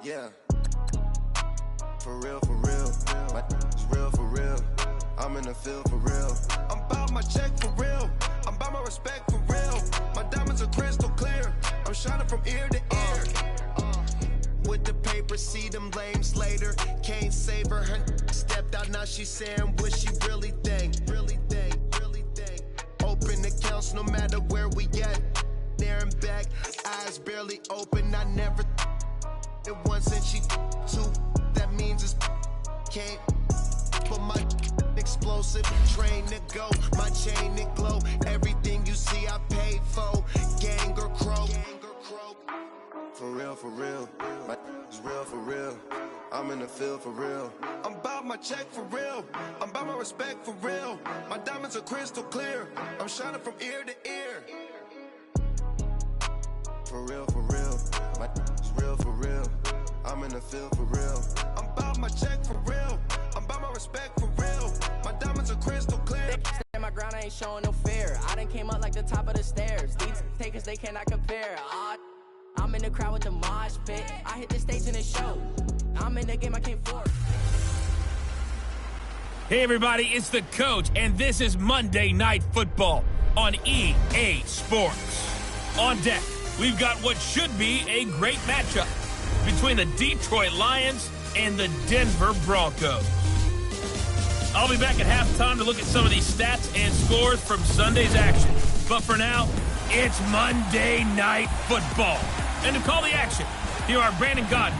Yeah. For real, for real. It's real for real. I'm in the field for real. I'm about my check for real. I'm about my respect for real. My diamonds are crystal clear. I'm shining from ear to ear. With the paper, see them lames later. Can't save her. Her stepped out, now she's saying what she really think. Really think, really think. Open accounts no matter where we at. There and back, eyes barely open. I never it once and she two. That means it's can't. But my explosive train to go, my chain to glow. Everything you see I paid for. Gang or crow. For real, for real. It's real for real. I'm in the field for real. I'm about my check for real. I'm about my respect for real. My diamonds are crystal clear. I'm shining from ear to ear. For real, for real. It's real for real. I'm in the field for real. I'm about my check for real. I'm about my respect for real. My diamonds are crystal clear. Stand my ground, I ain't showing no fear. I done came up like the top of the stairs. These takers, they cannot compare. I'm in the crowd with the mosh pit. I hit the stage in the show. I'm in the game, I came for. Hey everybody, it's the coach, and this is Monday Night Football on EA Sports. On deck, we've got what should be a great matchup between the Detroit Lions and the Denver Broncos. I'll be back at halftime to look at some of these stats and scores from Sunday's action. But for now, it's Monday Night Football. And to call the action, here are Brandon Godden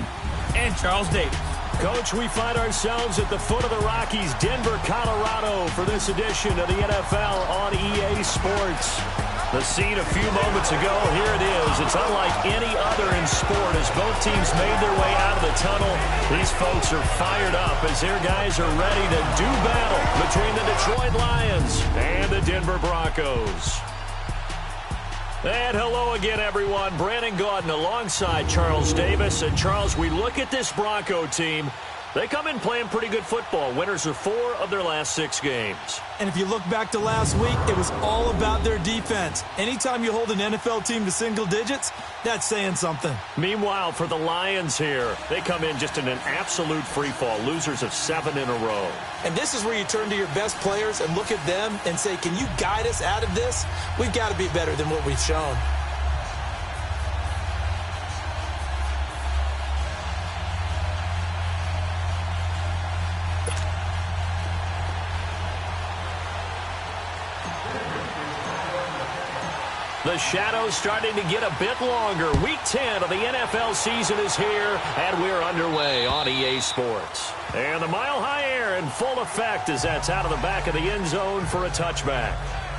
and Charles Davis. Coach, we find ourselves at the foot of the Rockies, Denver, Colorado, for this edition of the NFL on EA Sports. The scene a few moments ago, here it is. It's unlike any other in sport as both teams made their way out of the tunnel. These folks are fired up as their guys are ready to do battle between the Detroit Lions and the Denver Broncos. And hello again, everyone. Brandon Gaudin alongside Charles Davis. And Charles, we look at this Bronco team. They come in playing pretty good football. Winners of 4 of their last 6 games. And if you look back to last week, it was all about their defense. Anytime you hold an NFL team to single digits, that's saying something. Meanwhile, for the Lions here, they come in just in an absolute free fall. Losers of 7 in a row. And this is where you turn to your best players and look at them and say, can you guide us out of this? We've got to be better than what we've shown. The shadow's starting to get a bit longer. Week 10 of the NFL season is here, and we're underway on EA Sports. And the mile-high air in full effect as that's out of the back of the end zone for a touchback.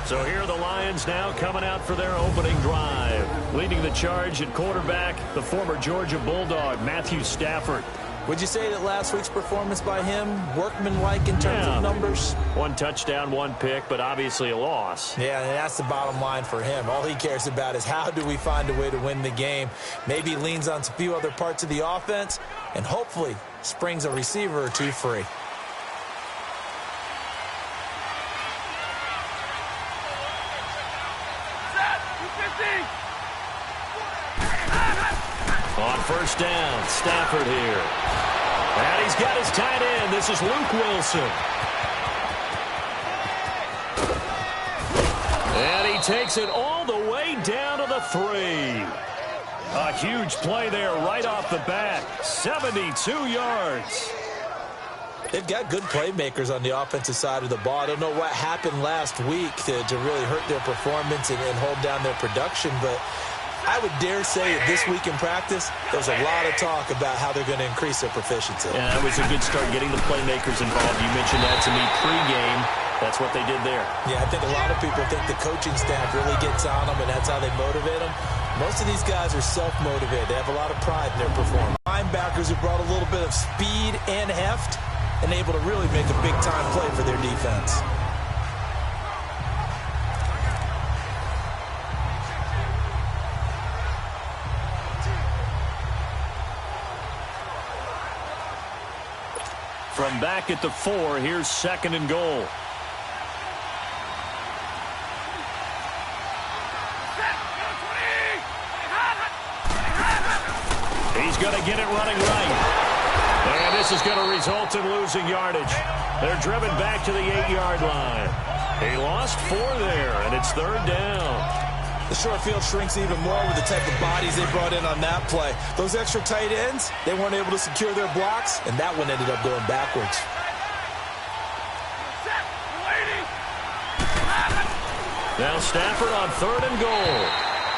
So here are the Lions now coming out for their opening drive. Leading the charge at quarterback, the former Georgia Bulldog, Matthew Stafford. Would you say that last week's performance by him, workmanlike in terms of numbers? 1 touchdown, 1 pick, but obviously a loss. Yeah, and that's the bottom line for him. All he cares about is how do we find a way to win the game. Maybe leans on a few other parts of the offense, and hopefully springs a receiver or 2 free. On first down, Stafford here. And he's got his tight end. This is Luke Wilson. And he takes it all the way down to the 3. A huge play there right off the bat. 72 yards. They've got good playmakers on the offensive side of the ball. I don't know what happened last week to really hurt their performance and hold down their production, but I would dare say that this week in practice, there's a lot of talk about how they're going to increase their proficiency. Yeah, that was a good start getting the playmakers involved. You mentioned that to me pregame. That's what they did there. Yeah, I think a lot of people think the coaching staff really gets on them, and that's how they motivate them. Most of these guys are self-motivated. They have a lot of pride in their performance. Linebackers have brought a little bit of speed and heft and able to really make a big-time play for their defense. From back at the 4, here's 2nd and goal. He's going to get it running right. And this is going to result in losing yardage. They're driven back to the 8-yard line. He lost 4 there, and it's 3rd down. The short field shrinks even more with the type of bodies they brought in on that play. Those extra tight ends, they weren't able to secure their blocks, and that one ended up going backwards. Now Stafford on 3rd and goal.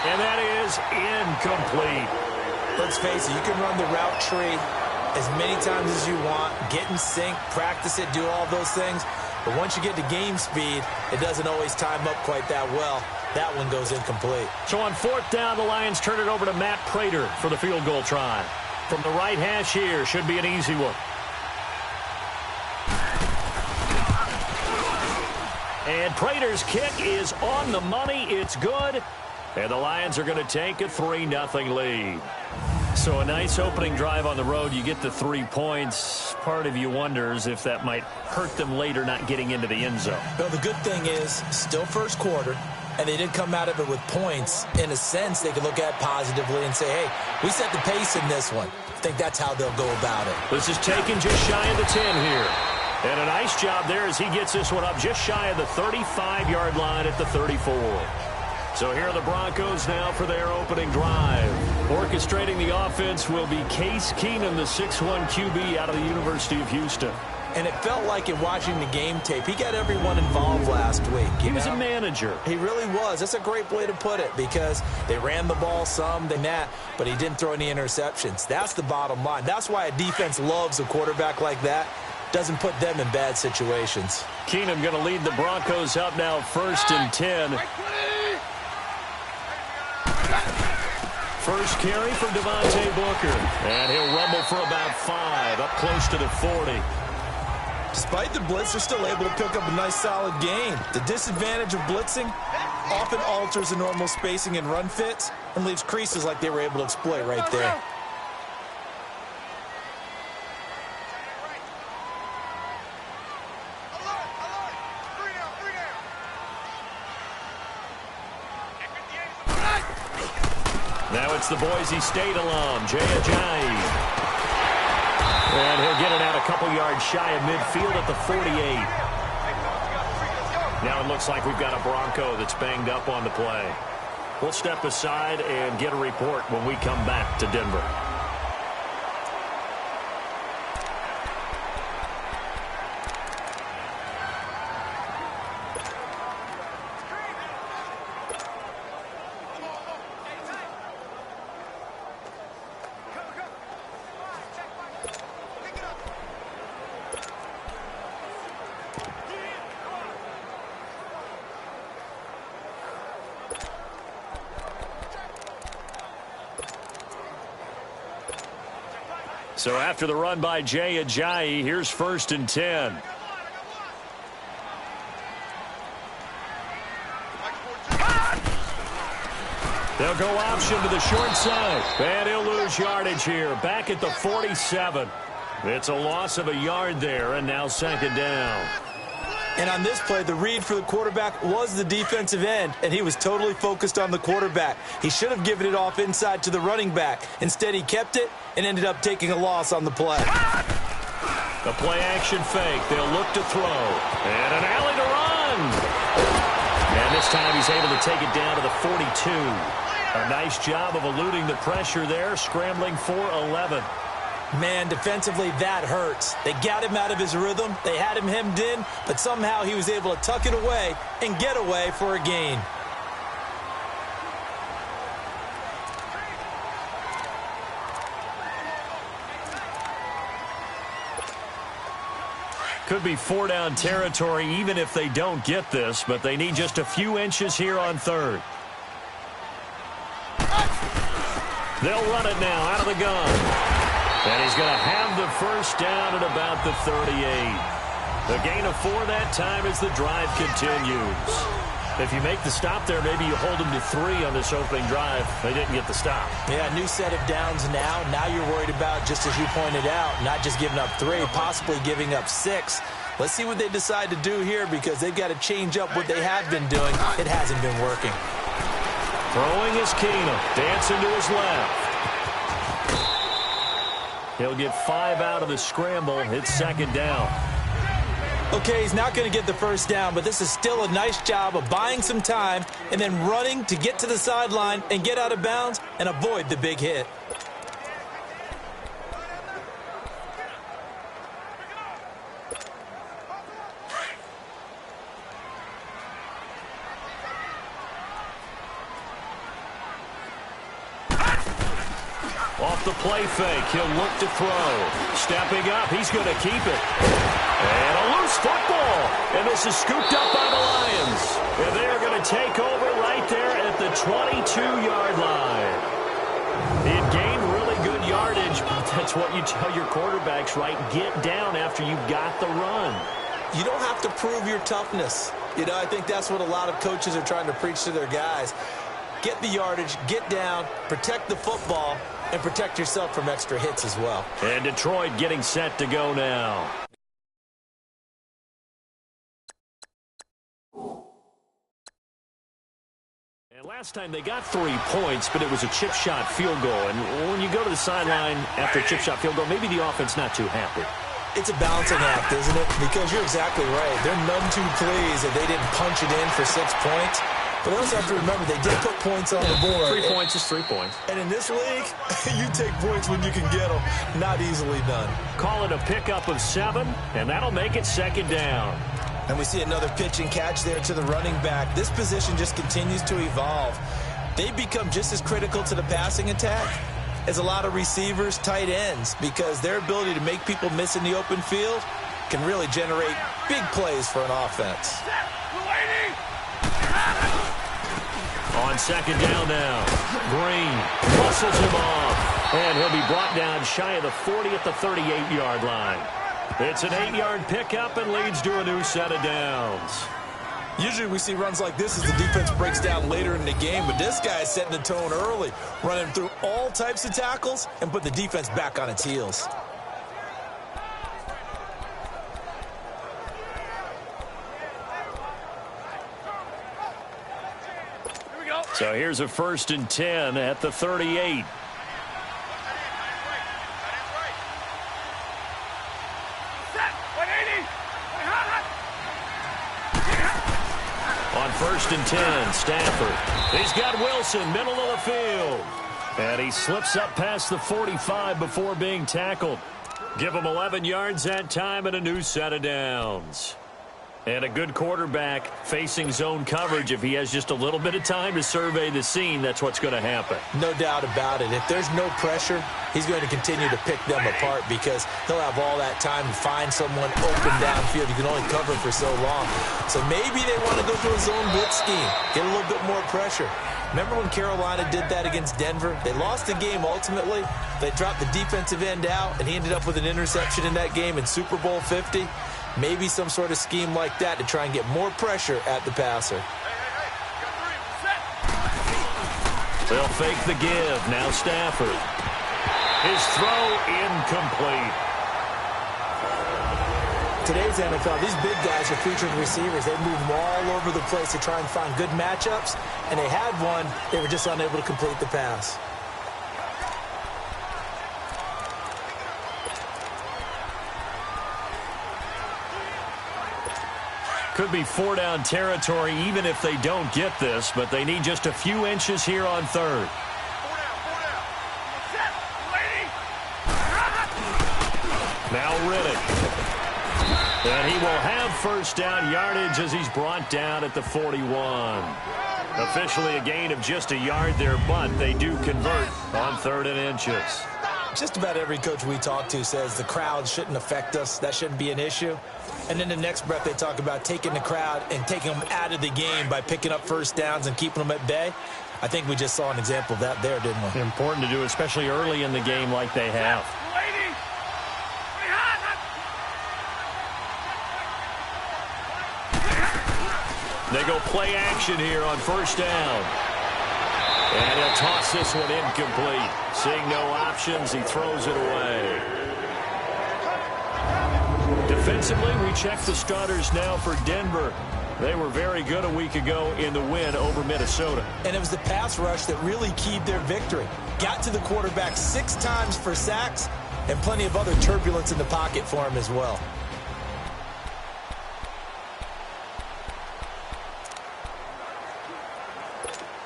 And that is incomplete. Let's face it, you can run the route tree as many times as you want, get in sync, practice it, do all those things. But once you get to game speed, it doesn't always time up quite that well. That one goes incomplete. So on 4th down, the Lions turn it over to Matt Prater for the field goal try. From the right hash here, should be an easy one. And Prater's kick is on the money. It's good. And the Lions are going to take a 3-0 lead. So a nice opening drive on the road. You get the 3 points. Part of you wonders if that might hurt them later not getting into the end zone. Well, the good thing is still first quarter, and they didn't come out of it with points. In a sense, they could look at it positively and say, hey, we set the pace in this one. I think that's how they'll go about it. This is taken just shy of the 10 here. And a nice job there as he gets this one up just shy of the 35-yard line at the 34. So here are the Broncos now for their opening drive. Orchestrating the offense will be Case Keenum, the 6'1 QB out of the University of Houston. And it felt like in watching the game tape, he got everyone involved last week. He was a manager. He really was. That's a great way to put it because they ran the ball some, but he didn't throw any interceptions. That's the bottom line. That's why a defense loves a quarterback like that. Doesn't put them in bad situations. Keenum going to lead the Broncos up now 1st and 10. First carry for Devontae Booker. And he'll rumble for about 5, up close to the 40. Despite the blitz, they're still able to pick up a nice solid gain. The disadvantage of blitzing often alters the normal spacing and run fits and leaves creases like they were able to exploit right there. Now it's the Boise State alum, Jay Ajayi. And he'll get it out a couple yards shy of midfield at the 48. Now it looks like we've got a Bronco that's banged up on the play. We'll step aside and get a report when we come back to Denver. So after the run by Jay Ajayi, here's 1st and 10. They'll go option to the short side. And he'll lose yardage here. Back at the 47. It's a loss of a yard there, and now 2nd down. And on this play, the read for the quarterback was the defensive end, and he was totally focused on the quarterback. He should have given it off inside to the running back. Instead, he kept it and ended up taking a loss on the play. The play-action fake. They'll look to throw. And an alley to run. And this time he's able to take it down to the 42. A nice job of eluding the pressure there, scrambling for 11. Man, defensively, that hurts. They got him out of his rhythm. They had him hemmed in, but somehow he was able to tuck it away and get away for a gain. Could be 4-down territory even if they don't get this, but they need just a few inches here on 3rd. They'll run it now out of the gun. And he's going to have the 1st down at about the 38. The gain of 4 that time as the drive continues. If you make the stop there, maybe you hold them to 3 on this opening drive. They didn't get the stop. Yeah, new set of downs now. Now you're worried about, just as you pointed out, not just giving up 3, possibly giving up 6. Let's see what they decide to do here because they've got to change up what they have been doing. It hasn't been working. Throwing is Keenum. Dancing to his left. He'll get 5 out of the scramble. It's second down. Okay, he's not going to get the first down, but this is still a nice job of buying some time and then running to get to the sideline and get out of bounds and avoid the big hit. Off the play fake, he'll look to throw. Stepping up, he's going to keep it. And a loose football. And this is scooped up by the Lions. And they are going to take over right there at the 22-yard line. It gained really good yardage, but that's what you tell your quarterbacks, right? Get down after you've got the run. You don't have to prove your toughness. You know, I think that's what a lot of coaches are trying to preach to their guys. Get the yardage, get down, protect the football, and protect yourself from extra hits as well. And Detroit getting set to go now. And last time they got 3 points, but it was a chip shot field goal. And when you go to the sideline after a chip shot field goal, maybe the offense not too happy. It's a balancing act, isn't it? Because you're exactly right. They're none too pleased that they didn't punch it in for 6 points. But they also have to remember they did put points on the board. 3 points is 3 points. And in this league, you take points when you can get them. Not easily done. Call it a pickup of 7, and that'll make it second down. And we see another pitch and catch there to the running back. This position just continues to evolve. They become just as critical to the passing attack as a lot of receivers, tight ends, because their ability to make people miss in the open field can really generate big plays for an offense. On second down now, Green muscles him off, and he'll be brought down shy of the 40 at the 38-yard line. It's an 8-yard pickup and leads to a new set of downs. Usually we see runs like this as the defense breaks down later in the game, but this guy is setting the tone early, running through all types of tackles and put the defense back on its heels. So here's a 1st and 10 at the 38. On 1st and 10, Stafford. He's got Wilson, middle of the field. And he slips up past the 45 before being tackled. Give him 11 yards that time and a new set of downs. And a good quarterback facing zone coverage. If he has just a little bit of time to survey the scene, that's what's going to happen. No doubt about it. If there's no pressure, he's going to continue to pick them apart because he'll have all that time to find someone open downfield. You can only cover for so long. So maybe they want to go to a zone blitz scheme, get a little bit more pressure. Remember when Carolina did that against Denver? They lost the game ultimately. They dropped the defensive end out, and he ended up with an interception in that game in Super Bowl 50. Maybe some sort of scheme like that to try and get more pressure at the passer. They'll fake the give. Now Stafford. His throw incomplete. Today's NFL, these big guys are featured receivers. They move them all over the place to try and find good matchups, and they had one. They were just unable to complete the pass. Could be 4-down territory even if they don't get this, but they need just a few inches here on 3rd. Now Riddick. And he will have 1st down yardage as he's brought down at the 41. Officially a gain of just a yard there, but they do convert on 3rd and inches. Just about every coach we talk to says the crowd shouldn't affect us. That shouldn't be an issue. And then the next breath they talk about taking the crowd and taking them out of the game by picking up 1st downs and keeping them at bay. I think we just saw an example of that there, didn't we? Important to do, especially early in the game like they have. They go play action here on 1st down. And he'll toss this one incomplete. Seeing no options, he throws it away. Defensively, we check the starters now for Denver. They were very good a week ago in the win over Minnesota. And it was the pass rush that really keyed their victory. Got to the quarterback 6 times for sacks and plenty of other turbulence in the pocket for him as well.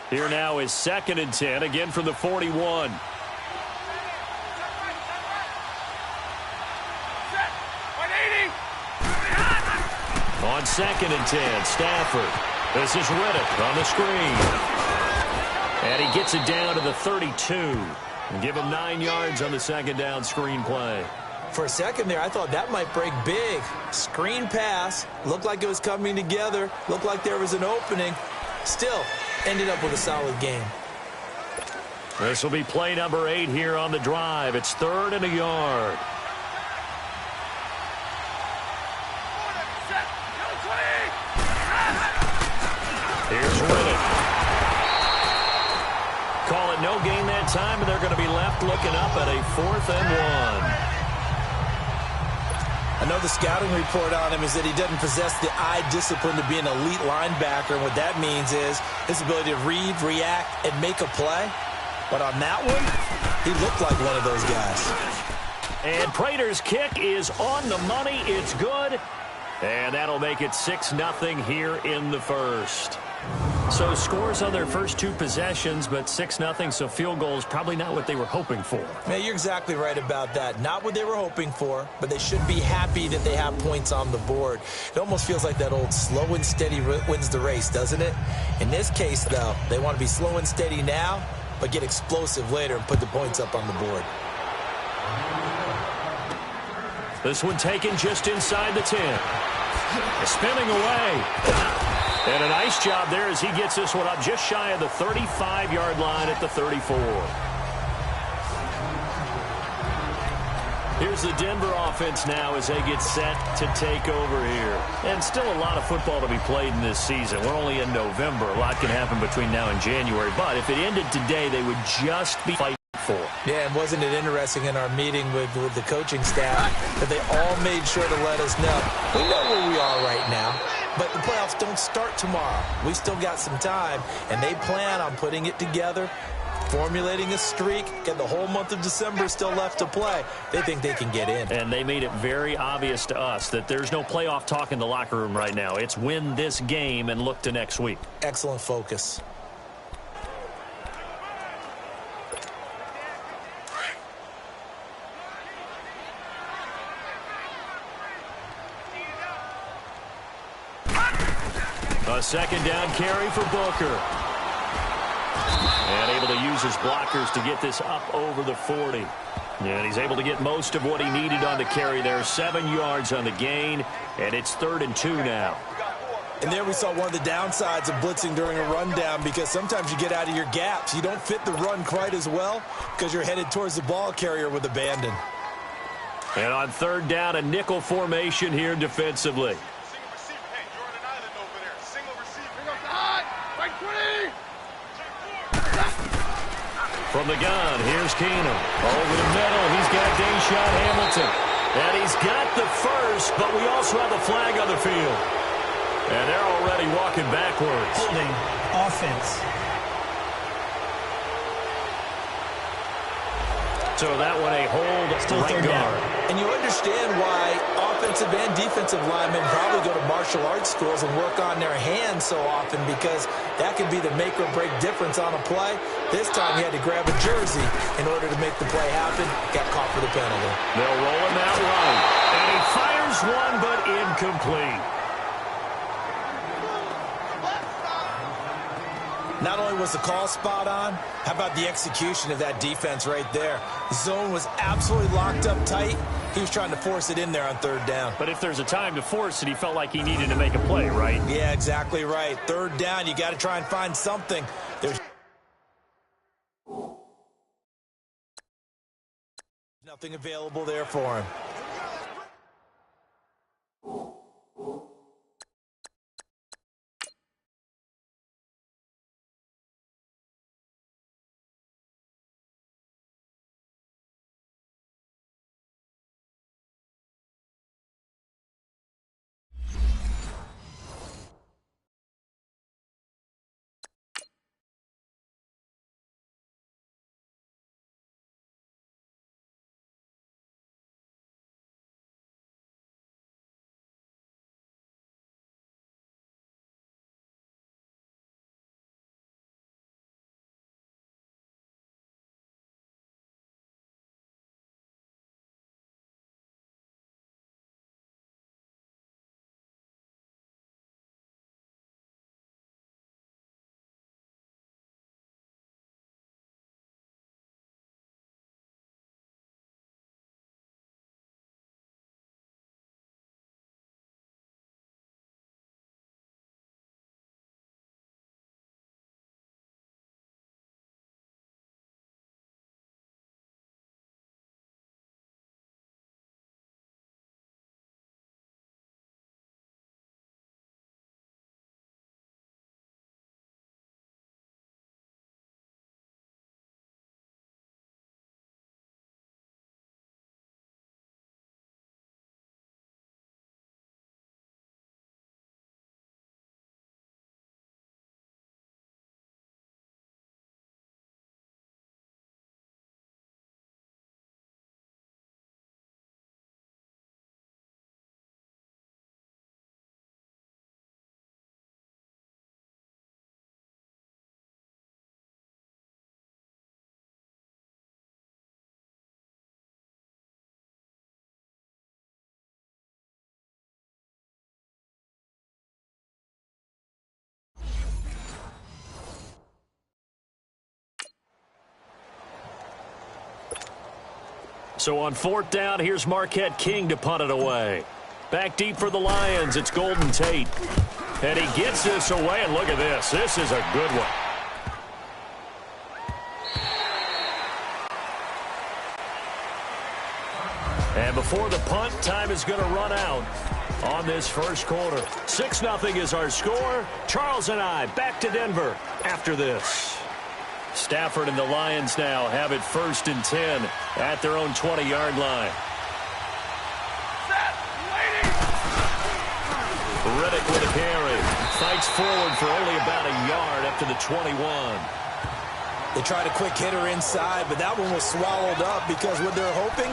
Here now is 2nd and 10, again from the 41. On 2nd and 10, Stafford. This is Riddick on the screen. And he gets it down to the 32. And give him 9 yards on the 2nd down screen play. For a second there, I thought that might break big. Screen pass. Looked like it was coming together. Looked like there was an opening. Still, ended up with a solid game. This will be play number 8 here on the drive. It's 3rd and a yard. Here's Riddick. Call it no gain that time, and they're going to be left looking up at a 4th and 1. I know the scouting report on him is that he doesn't possess the eye discipline to be an elite linebacker. And what that means is his ability to read, react, and make a play. But on that one, he looked like one of those guys. And Prater's kick is on the money. It's good. And that'll make it 6-0 here in the first. So scores on their first 2 possessions, but 6-0, so field goal is probably not what they were hoping for. Man, you're exactly right about that. Not what they were hoping for, but they should be happy that they have points on the board. It almost feels like that old slow and steady wins the race, doesn't it? In this case, though, they want to be slow and steady now, but get explosive later and put the points up on the board. This one taken just inside the 10. Spinning away. And a nice job there as he gets this one up just shy of the 35-yard line at the 34. Here's the Denver offense now as they get set to take over here. And still a lot of football to be played in this season. We're only in November. A lot can happen between now and January. But if it ended today, they would just be fighting for. Yeah, and wasn't it interesting in our meeting with the coaching staff that they all made sure to let us know, we know where we are right now, but the playoffs don't start tomorrow. We still got some time, and they plan on putting it together, formulating a streak, and the whole month of December still left to play. They think they can get in. And they made it very obvious to us that there's no playoff talk in the locker room right now. It's win this game and look to next week. Excellent focus. A 2nd down carry for Booker. And able to use his blockers to get this up over the 40. And he's able to get most of what he needed on the carry there. 7 yards on the gain, and it's 3rd and 2 now. And there we saw one of the downsides of blitzing during a rundown, because sometimes you get out of your gaps. You don't fit the run quite as well because you're headed towards the ball carrier with abandon. And on 3rd down, a nickel formation here defensively. From the gun, here's Keenum. Over the middle, he's got Deshaun Hamilton. And he's got the first, but we also have a flag on the field. And they're already walking backwards. Holding offense. So that one a hold Still right guard. And you understand why offensive and defensive linemen probably go to martial arts schools and work on their hands so often, because that could be the make or break difference on a play. This time he had to grab a jersey in order to make the play happen. Got caught for the penalty. They'll roll him out right. And he fires one, but incomplete. Not only was the call spot on, how about the execution of that defense right there? The zone was absolutely locked up tight. He was trying to force it in there on 3rd down. But if there's a time to force it, he felt like he needed to make a play, right? Yeah, exactly right. 3rd down, you got to try and find something. There's nothing available there for him. So on 4th down, here's Marquette King to punt it away. Back deep for the Lions, it's Golden Tate. And he gets this away, and look at this. This is a good one. And before the punt, time is going to run out on this first quarter. 6-0 is our score. Charles and I back to Denver after this. Stafford and the Lions now have it 1st and 10 at their own 20-yard line. Riddick with a carry. Fights forward for only about a yard up to the 21. They tried a quick hitter inside, but that one was swallowed up because what they're hoping,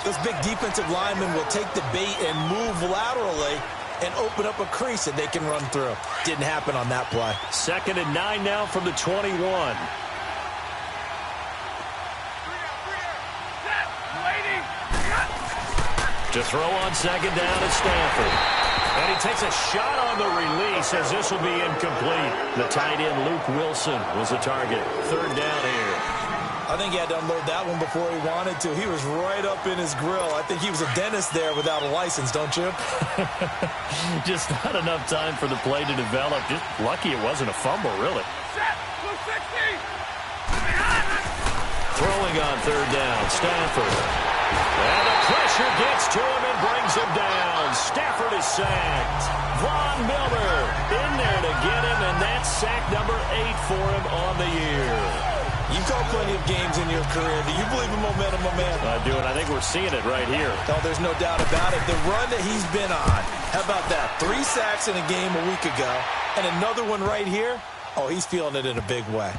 those big defensive linemen will take the bait and move laterally and open up a crease that they can run through. Didn't happen on that play. 2nd and 9 now from the 21. To throw on 2nd down is Stanford. And he takes a shot on the release as this will be incomplete. The tight end, Luke Wilson, was the target. 3rd down here. I think he had to unload that one before he wanted to. He was right up in his grill. I think he was a dentist there without a license, don't you? Just not enough time for the play to develop. Just lucky it wasn't a fumble, really. Throwing on 3rd down, Stanford. And the pressure gets to him and brings him down. Stafford is sacked. Von Miller in there to get him, and that's sack number 8 for him on the year. You've called plenty of games in your career. Do you believe in momentum, my man? I do, and I think we're seeing it right here. No, there's no doubt about it. The run that he's been on, how about that? 3 sacks in a game a week ago, and another one right here. Oh, he's feeling it in a big way.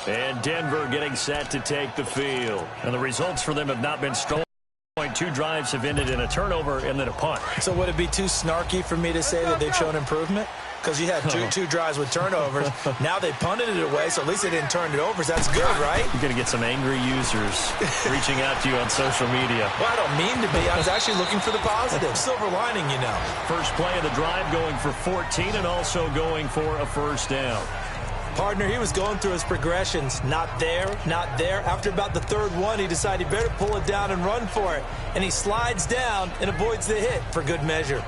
And Denver getting set to take the field. And the results for them have not been strong. 2 drives have ended in a turnover and then a punt. So would it be too snarky for me to say that they've shown improvement? Because you had two drives with turnovers. Now they punted it away, so at least they didn't turn it over. So that's good, right? You're going to get some angry users reaching out to you on social media. Well, I don't mean to be. I was actually looking for the positive. Silver lining, you know. First play of the drive going for 14 and also going for a 1st down. Partner, he was going through his progressions. Not there, not there. After about the 3rd one, he decided he better pull it down and run for it. And he slides down and avoids the hit for good measure.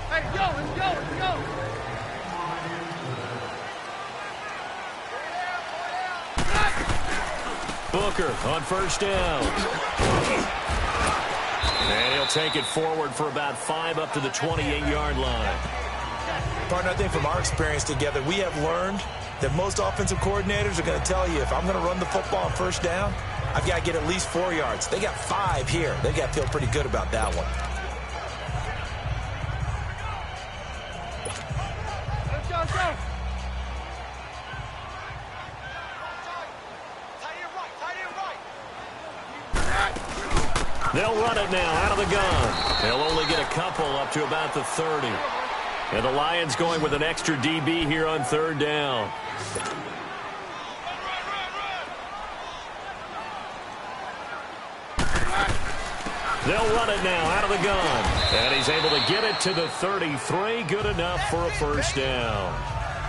Hey, let's go. Booker on 1st down. And he'll take it forward for about 5 up to the 28-yard line. Partner, I think from our experience together, we have learned that most offensive coordinators are going to tell you, if I'm going to run the football on 1st down, I've got to get at least 4 yards. They got 5 here. They got to feel pretty good about that one. Let's go. They'll run it now out of the gun. They'll only get a couple up to about the 30. And the Lions going with an extra DB here on 3rd down. They'll run it now out of the gun. And he's able to get it to the 33. Good enough for a 1st down.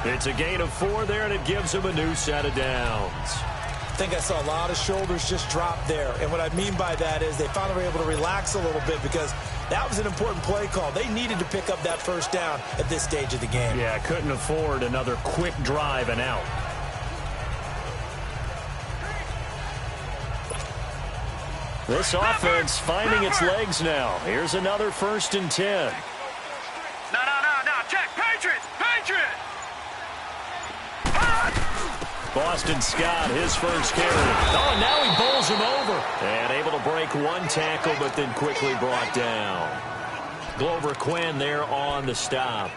It's a gain of 4 there, and it gives him a new set of downs. I think I saw a lot of shoulders just drop there. And what I mean by that is they finally were able to relax a little bit because that was an important play call. They needed to pick up that 1st down at this stage of the game. Yeah, couldn't afford another quick drive and out. This offense finding its legs now. Here's another 1st and 10. No. Check. Patriots. Boston Scott, his first carry. Oh, now he bowls him over. And able to break 1 tackle, but then quickly brought down. Glover Quinn there on the stop.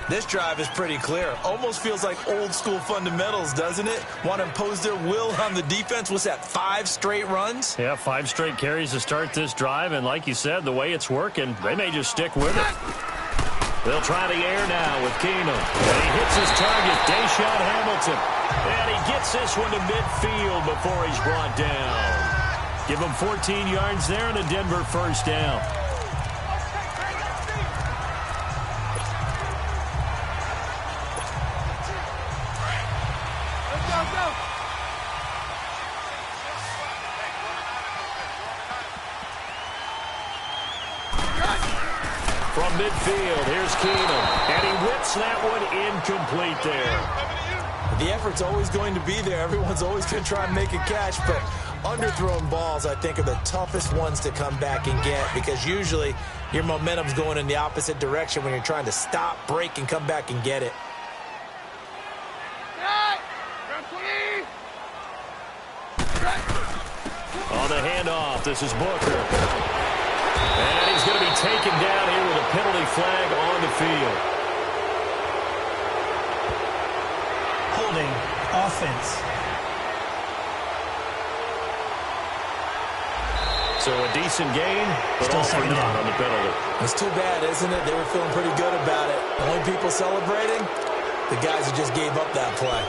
This drive is pretty clear. Almost feels like old school fundamentals, doesn't it? Want to impose their will on the defense. What's that, 5 straight runs? Yeah, 5 straight carries to start this drive. And like you said, the way it's working, they may just stick with it. They'll try the air now with Keenum. And he hits his target, Deshaun Hamilton. And he gets this one to midfield before he's brought down. Give them 14 yards there and a Denver first down. From midfield, here's Keenum. And he whips that one incomplete there. The effort's always going to be there. Everyone's always going to try and make a catch, but underthrown balls, I think, are the toughest ones to come back and get because usually your momentum's going in the opposite direction when you're trying to stop, break, and come back and get it. On the handoff, this is Booker. And he's going to be taken down here with a penalty flag on the field. Holding offense. So a decent gain, but Still all for second naught down. on the penalty. It's too bad, isn't it? They were feeling pretty good about it. The only people celebrating, the guys who just gave up that play.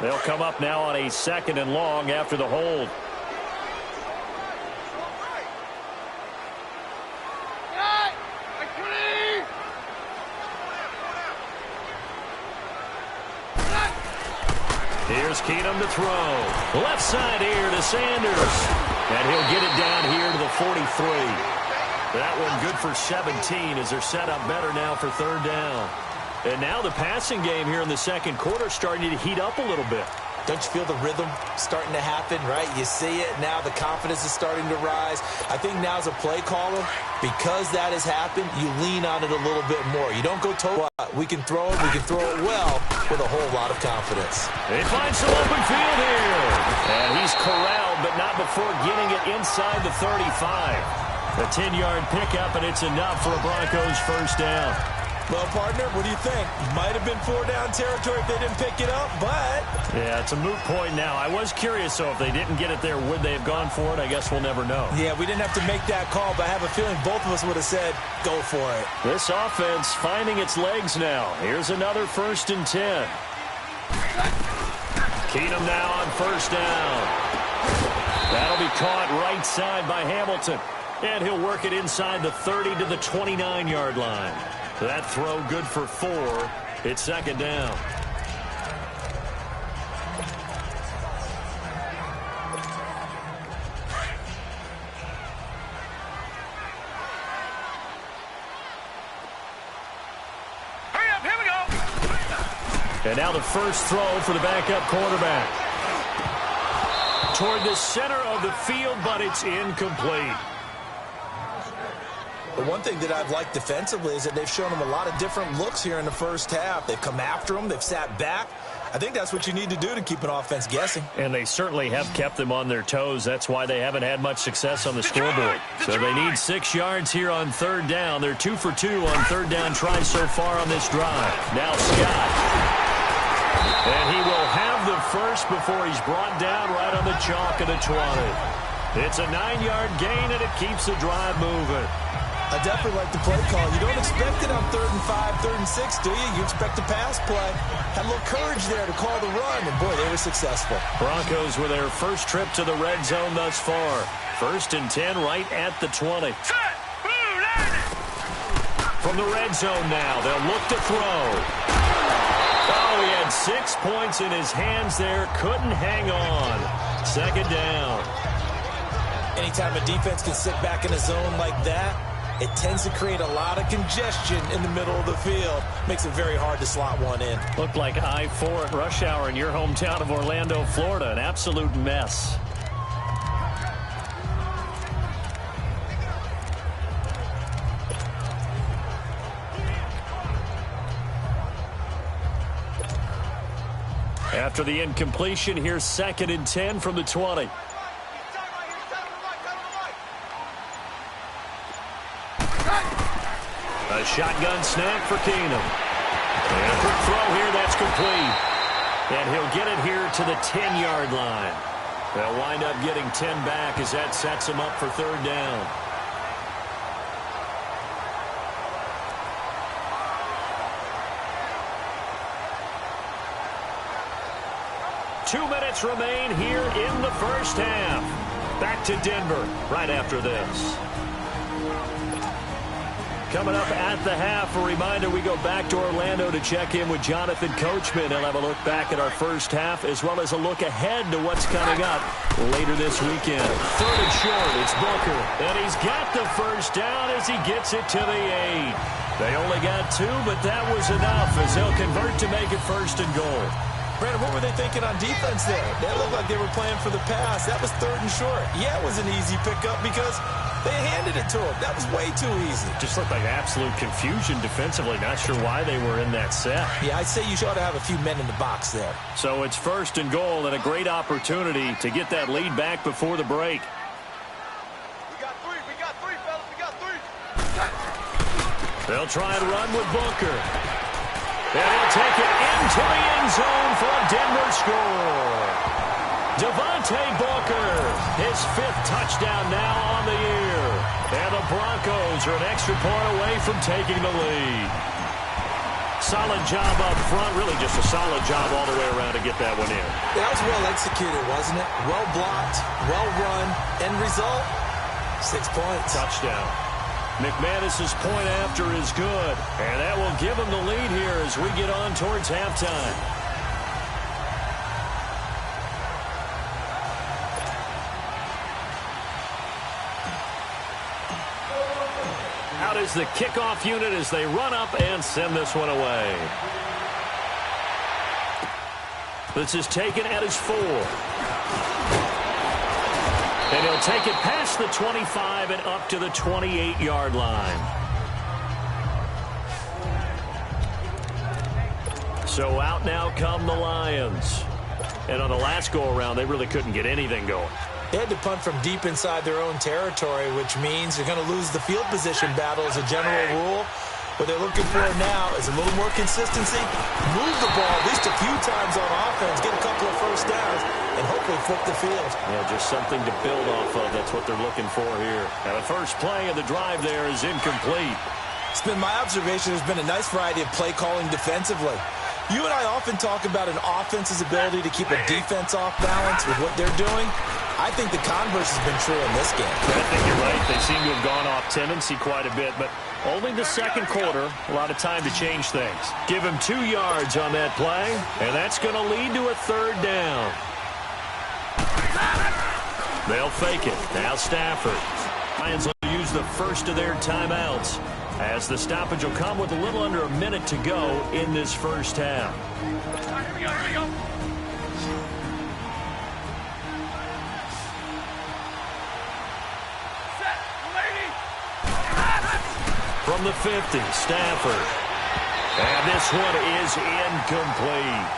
They'll come up now on a 2nd and long after the hold. Here's Keenum to throw. Left side here to Sanders. And he'll get it down here to the 43. That one good for 17 as they're set up better now for 3rd down. And now the passing game here in the 2nd quarter starting to heat up a little bit. Don't you feel the rhythm starting to happen, right? You see it now. The confidence is starting to rise. I think now as a play caller, because that has happened, you lean on it a little bit more. You don't go toe. We can throw it. We can throw it well with a whole lot of confidence. They find some open field here. And he's corralled, but not before getting it inside the 35. A 10-yard pickup, and it's enough for a Broncos first down. Well, partner, what do you think? Might have been 4-down territory if they didn't pick it up, but... Yeah, it's a moot point now. I was curious, so if they didn't get it there, would they have gone for it? I guess we'll never know. Yeah, we didn't have to make that call, but I have a feeling both of us would have said, go for it. This offense finding its legs now. Here's another 1st and 10. Keenum now on 1st down. That'll be caught right side by Hamilton. And he'll work it inside the 30 to the 29-yard line. That throw good for 4. It's 2nd down. Hurry up, here we go. And now the first throw for the backup quarterback. Toward the center of the field, but it's incomplete. The one thing that I've liked defensively is that they've shown them a lot of different looks here in the first half. They've come after them. They've sat back. I think that's what you need to do to keep an offense guessing. And they certainly have kept them on their toes. That's why they haven't had much success on the scoreboard. So they need 6 yards here on 3rd down. They're 2 for 2 on 3rd down tries so far on this drive. Now Scott. And he will have the first before he's brought down right on the chalk of the 20. It's a 9-yard gain, and it keeps the drive moving. I definitely like the play call. You don't expect it on 3rd and 5, 3rd and 6, do you? You expect a pass play. Had a little courage there to call the run, and boy, they were successful. Broncos with their first trip to the red zone thus far. 1st and 10 right at the 20. From the red zone now, they'll look to throw. Oh, he had 6 points in his hands there. Couldn't hang on. 2nd down. Anytime a defense can sit back in a zone like that, it tends to create a lot of congestion in the middle of the field. Makes it very hard to slot one in. Looked like I-4 at rush hour in your hometown of Orlando, Florida. An absolute mess. After the incompletion, here's 2nd and 10 from the 20. A shotgun snap for Keenum. And a quick throw here, that's complete. And he'll get it here to the 10-yard line. They'll wind up getting 10 back as that sets him up for 3rd down. 2 minutes remain here in the first half. Back to Denver right after this. Coming up at the half, a reminder, we go back to Orlando to check in with Jonathan Coachman. He'll have a look back at our first half as well as a look ahead to what's coming up later this weekend. 3rd and short, it's Booker. And he's got the first down as he gets it to the 8. They only got 2, but that was enough as they'll convert to make it 1st and goal. Brandon, what were they thinking on defense there? They looked like they were playing for the pass. That was 3rd and short. Yeah, it was an easy pickup because they handed it to him. That was way too easy. Just looked like absolute confusion defensively. Not sure why they were in that set. Yeah, I'd say you ought to have a few men in the box there. So it's 1st and goal and a great opportunity to get that lead back before the break. We got three, fellas. We got 3. They'll try and run with Booker. And he'll take it into the end zone for a Denver score. Devontae Booker, his 5th touchdown now on the year. And the Broncos are an extra point away from taking the lead. Solid job up front, really just a solid job all the way around to get that one in. That was well executed, wasn't it? Well blocked, well run. End result, 6 points. Touchdown. McManus's point after is good, and that will give him the lead here as we get on towards halftime. Out is the kickoff unit as they run up and send this one away. This is taken at his 4. And he'll take it past the 25 and up to the 28-yard line. So out now come the Lions. And on the last go-around, they really couldn't get anything going. They had to punt from deep inside their own territory, which means they're going to lose the field position battle as a general rule. What they're looking for now is a little more consistency, move the ball at least a few times on offense, get a couple of first downs, and hopefully flip the field. Yeah, just something to build off of. That's what they're looking for here. Now, the first play of the drive there is incomplete. It's been my observation there's been a nice variety of play calling defensively. You and I often talk about an offense's ability to keep a defense off balance with what they're doing. I think the converse has been true in this game. I think you're right. They seem to have gone off tendency quite a bit, but only the second quarter, a lot of time to change things. Give him 2 yards on that play, and that's going to lead to a 3rd down. They'll fake it. Now Stafford. Lions will use the first of their timeouts as the stoppage will come with a little under a minute to go in this first half. Here we go. Set, lady. From the 50, Stafford. And this one is incomplete.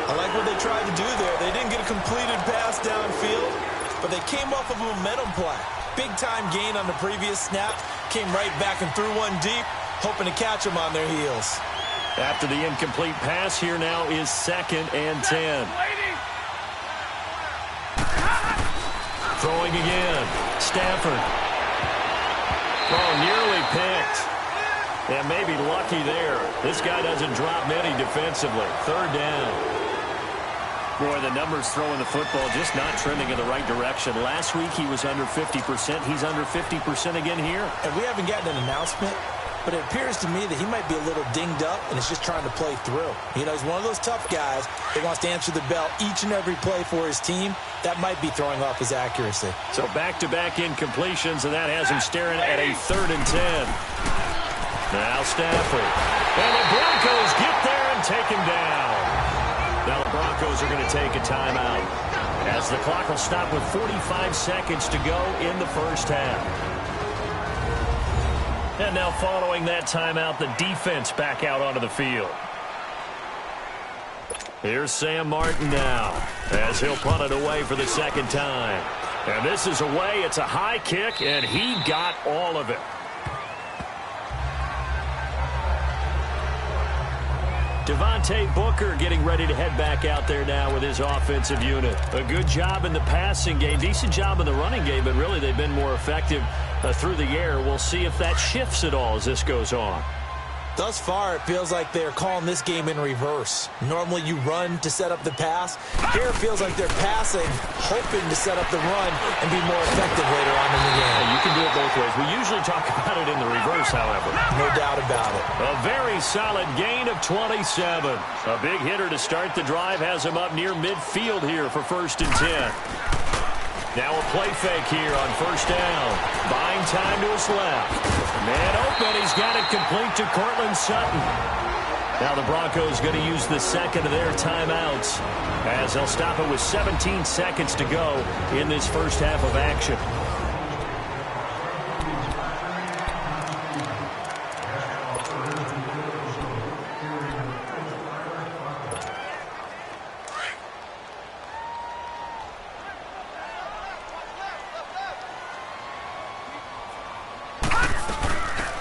I like what they tried to do there. They didn't get a completed pass downfield, but they came off of a momentum play. Big-time gain on the previous snap. Came right back and threw one deep, hoping to catch them on their heels. After the incomplete pass, here now is 2nd and 10. Throwing again. Stafford. Oh, nearly picked. Yeah, maybe lucky there. This guy doesn't drop many defensively. 3rd down. Boy, the numbers throwing the football just not trending in the right direction. Last week he was under 50%. He's under 50% again here. And we haven't gotten an announcement, but it appears to me that he might be a little dinged up and is just trying to play through. You know, he's one of those tough guys that wants to answer the bell each and every play for his team. That might be throwing off his accuracy. So back-to-back incompletions, and that has him staring at a 3rd and 10. Now Stafford. And the Broncos get there and take him down. Now the Broncos are going to take a timeout as the clock will stop with 45 seconds to go in the first half. And now following that timeout, the defense back out onto the field. Here's Sam Martin now as he'll punt it away for the 2nd time. And this is away. It's a high kick, and he got all of it. Devontae Booker getting ready to head back out there now with his offensive unit. A good job in the passing game, decent job in the running game, but really they've been more effective through the air. We'll see if that shifts at all as this goes on. Thus far, it feels like they're calling this game in reverse. Normally you run to set up the pass. Here it feels like they're passing, hoping to set up the run and be more effective later on in the game. You can do it both ways. We usually talk about it in the reverse, however. No doubt about it. A very solid gain of 27. A big hitter to start the drive has him up near midfield here for 1st and 10. Now a play fake here on 1st down. Buying time to his left. Man open. He's got it complete to Cortland Sutton. Now the Broncos going to use the second of their timeouts as they'll stop it with 17 seconds to go in this first half of action.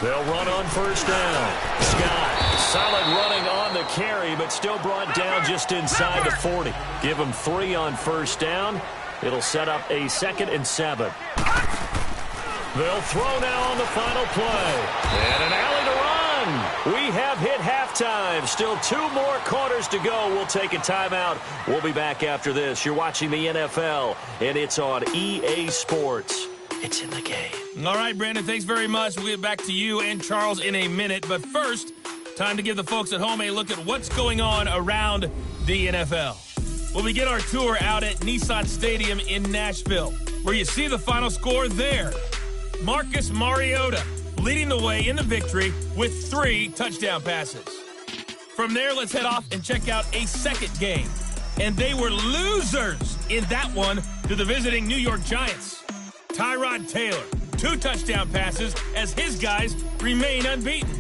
They'll run on 1st down. Scott, solid running on the carry, but still brought down just inside the 40. Give him 3 on 1st down. It'll set up a 2nd and 7. They'll throw now on the final play. And an alley to run. We have hit halftime. Still 2 more quarters to go. We'll take a timeout. We'll be back after this. You're watching the NFL, and it's on EA Sports. It's in the game. All right, Brandon, thanks very much. We'll get back to you and Charles in a minute. But first, time to give the folks at home a look at what's going on around the NFL. We'll begin our tour out at Nissan Stadium in Nashville, where you see the final score there. Marcus Mariota leading the way in the victory with 3 touchdown passes. From there, let's head off and check out a second game. And they were losers in that one to the visiting New York Giants. Tyrod Taylor, 2 touchdown passes as his guys remain unbeaten.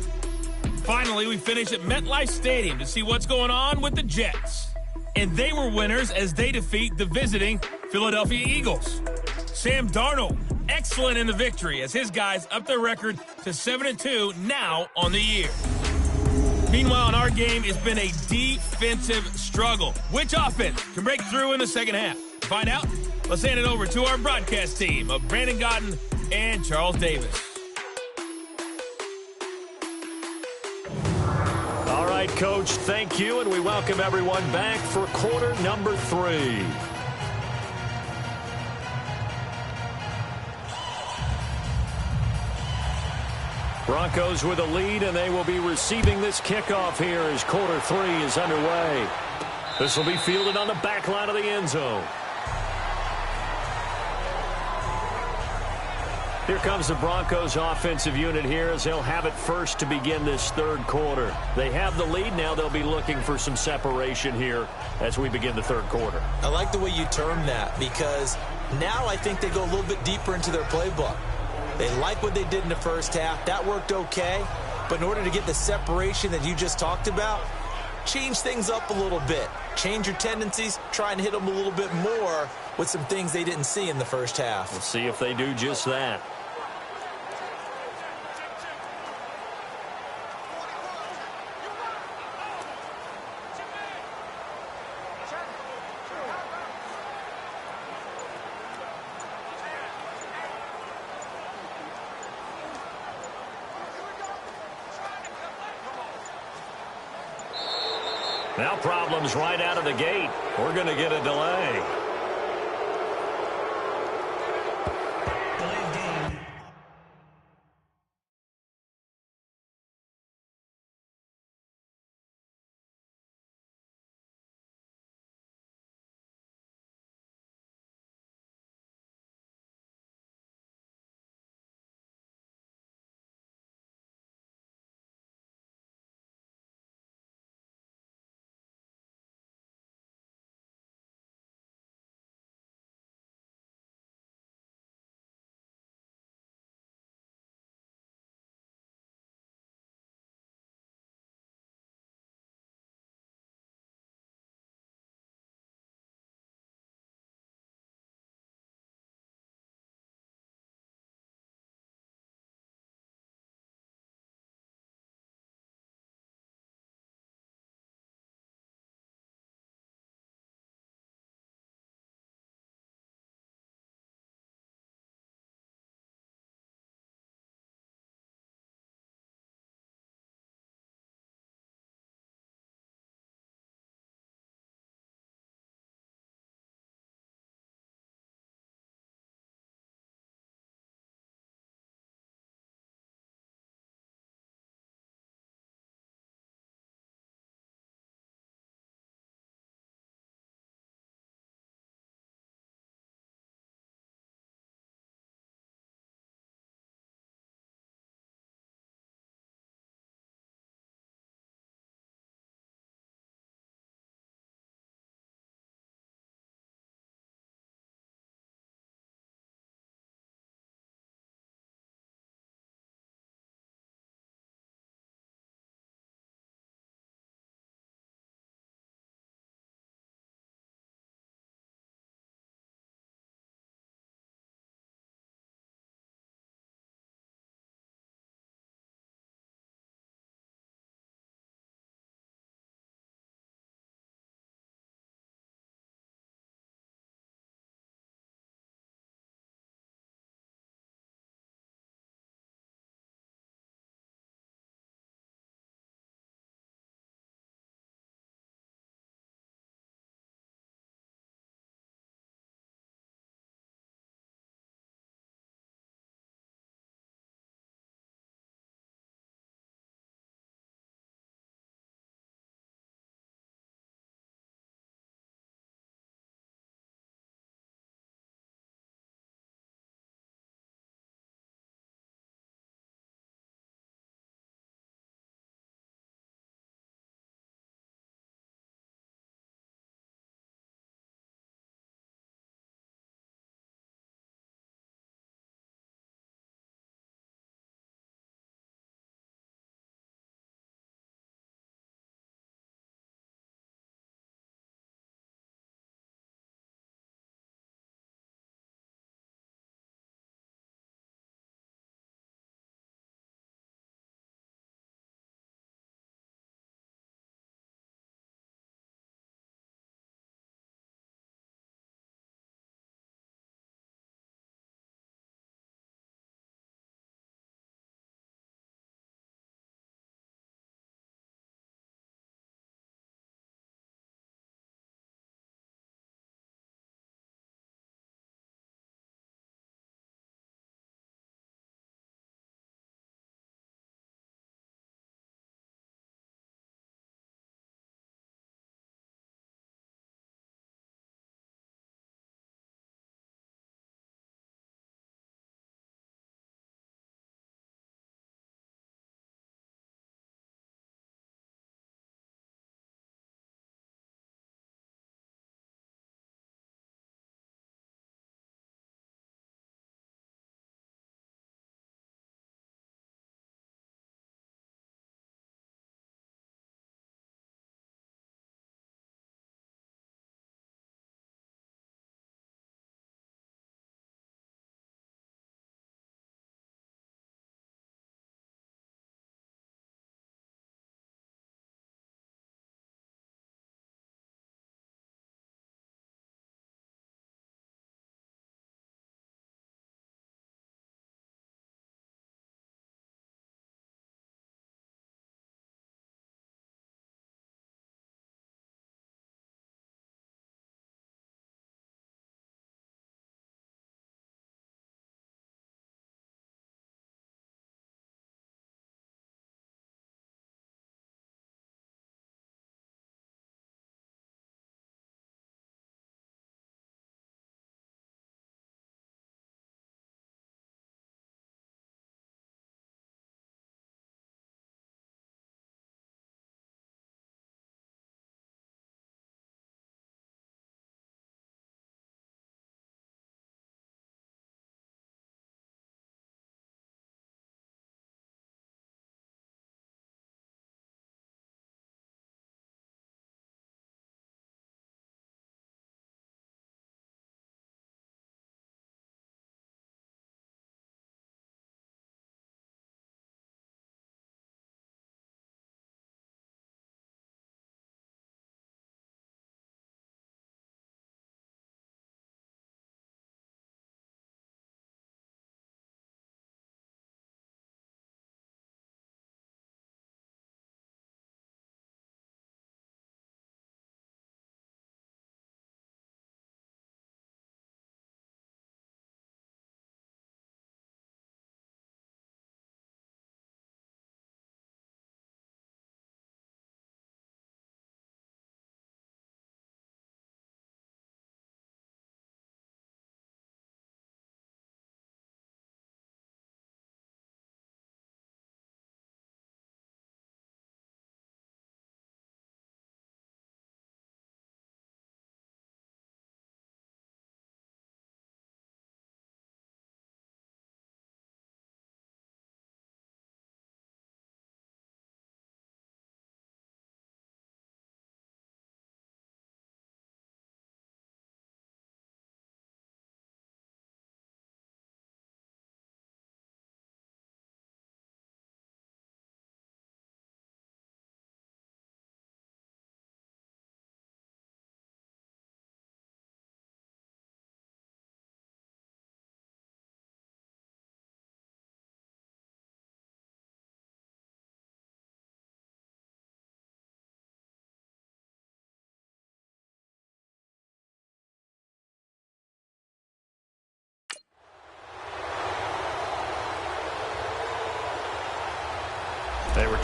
Finally, we finish at MetLife Stadium to see what's going on with the Jets. And they were winners as they defeat the visiting Philadelphia Eagles. Sam Darnold, excellent in the victory as his guys up their record to 7-2 now on the year. Meanwhile, in our game, it's been a defensive struggle. Which offense can break through in the second half? To find out, let's hand it over to our broadcast team of Brandon Godden and Charles Davis. All right, Coach, thank you, and we welcome everyone back for quarter number 3. Broncos with a lead, and they will be receiving this kickoff here as quarter 3 is underway. This will be fielded on the back line of the end zone. Here comes the Broncos offensive unit here as they'll have it first to begin this 3rd quarter. They have the lead now. They'll be looking for some separation here as we begin the 3rd quarter. I like the way you term that because now I think they go a little bit deeper into their playbook. They like what they did in the first half. That worked okay. But in order to get the separation that you just talked about, change things up a little bit. Change your tendencies. Try and hit them a little bit more with some things they didn't see in the first half. We'll see if they do just that. Now problems right out of the gate. We're going to get a delay.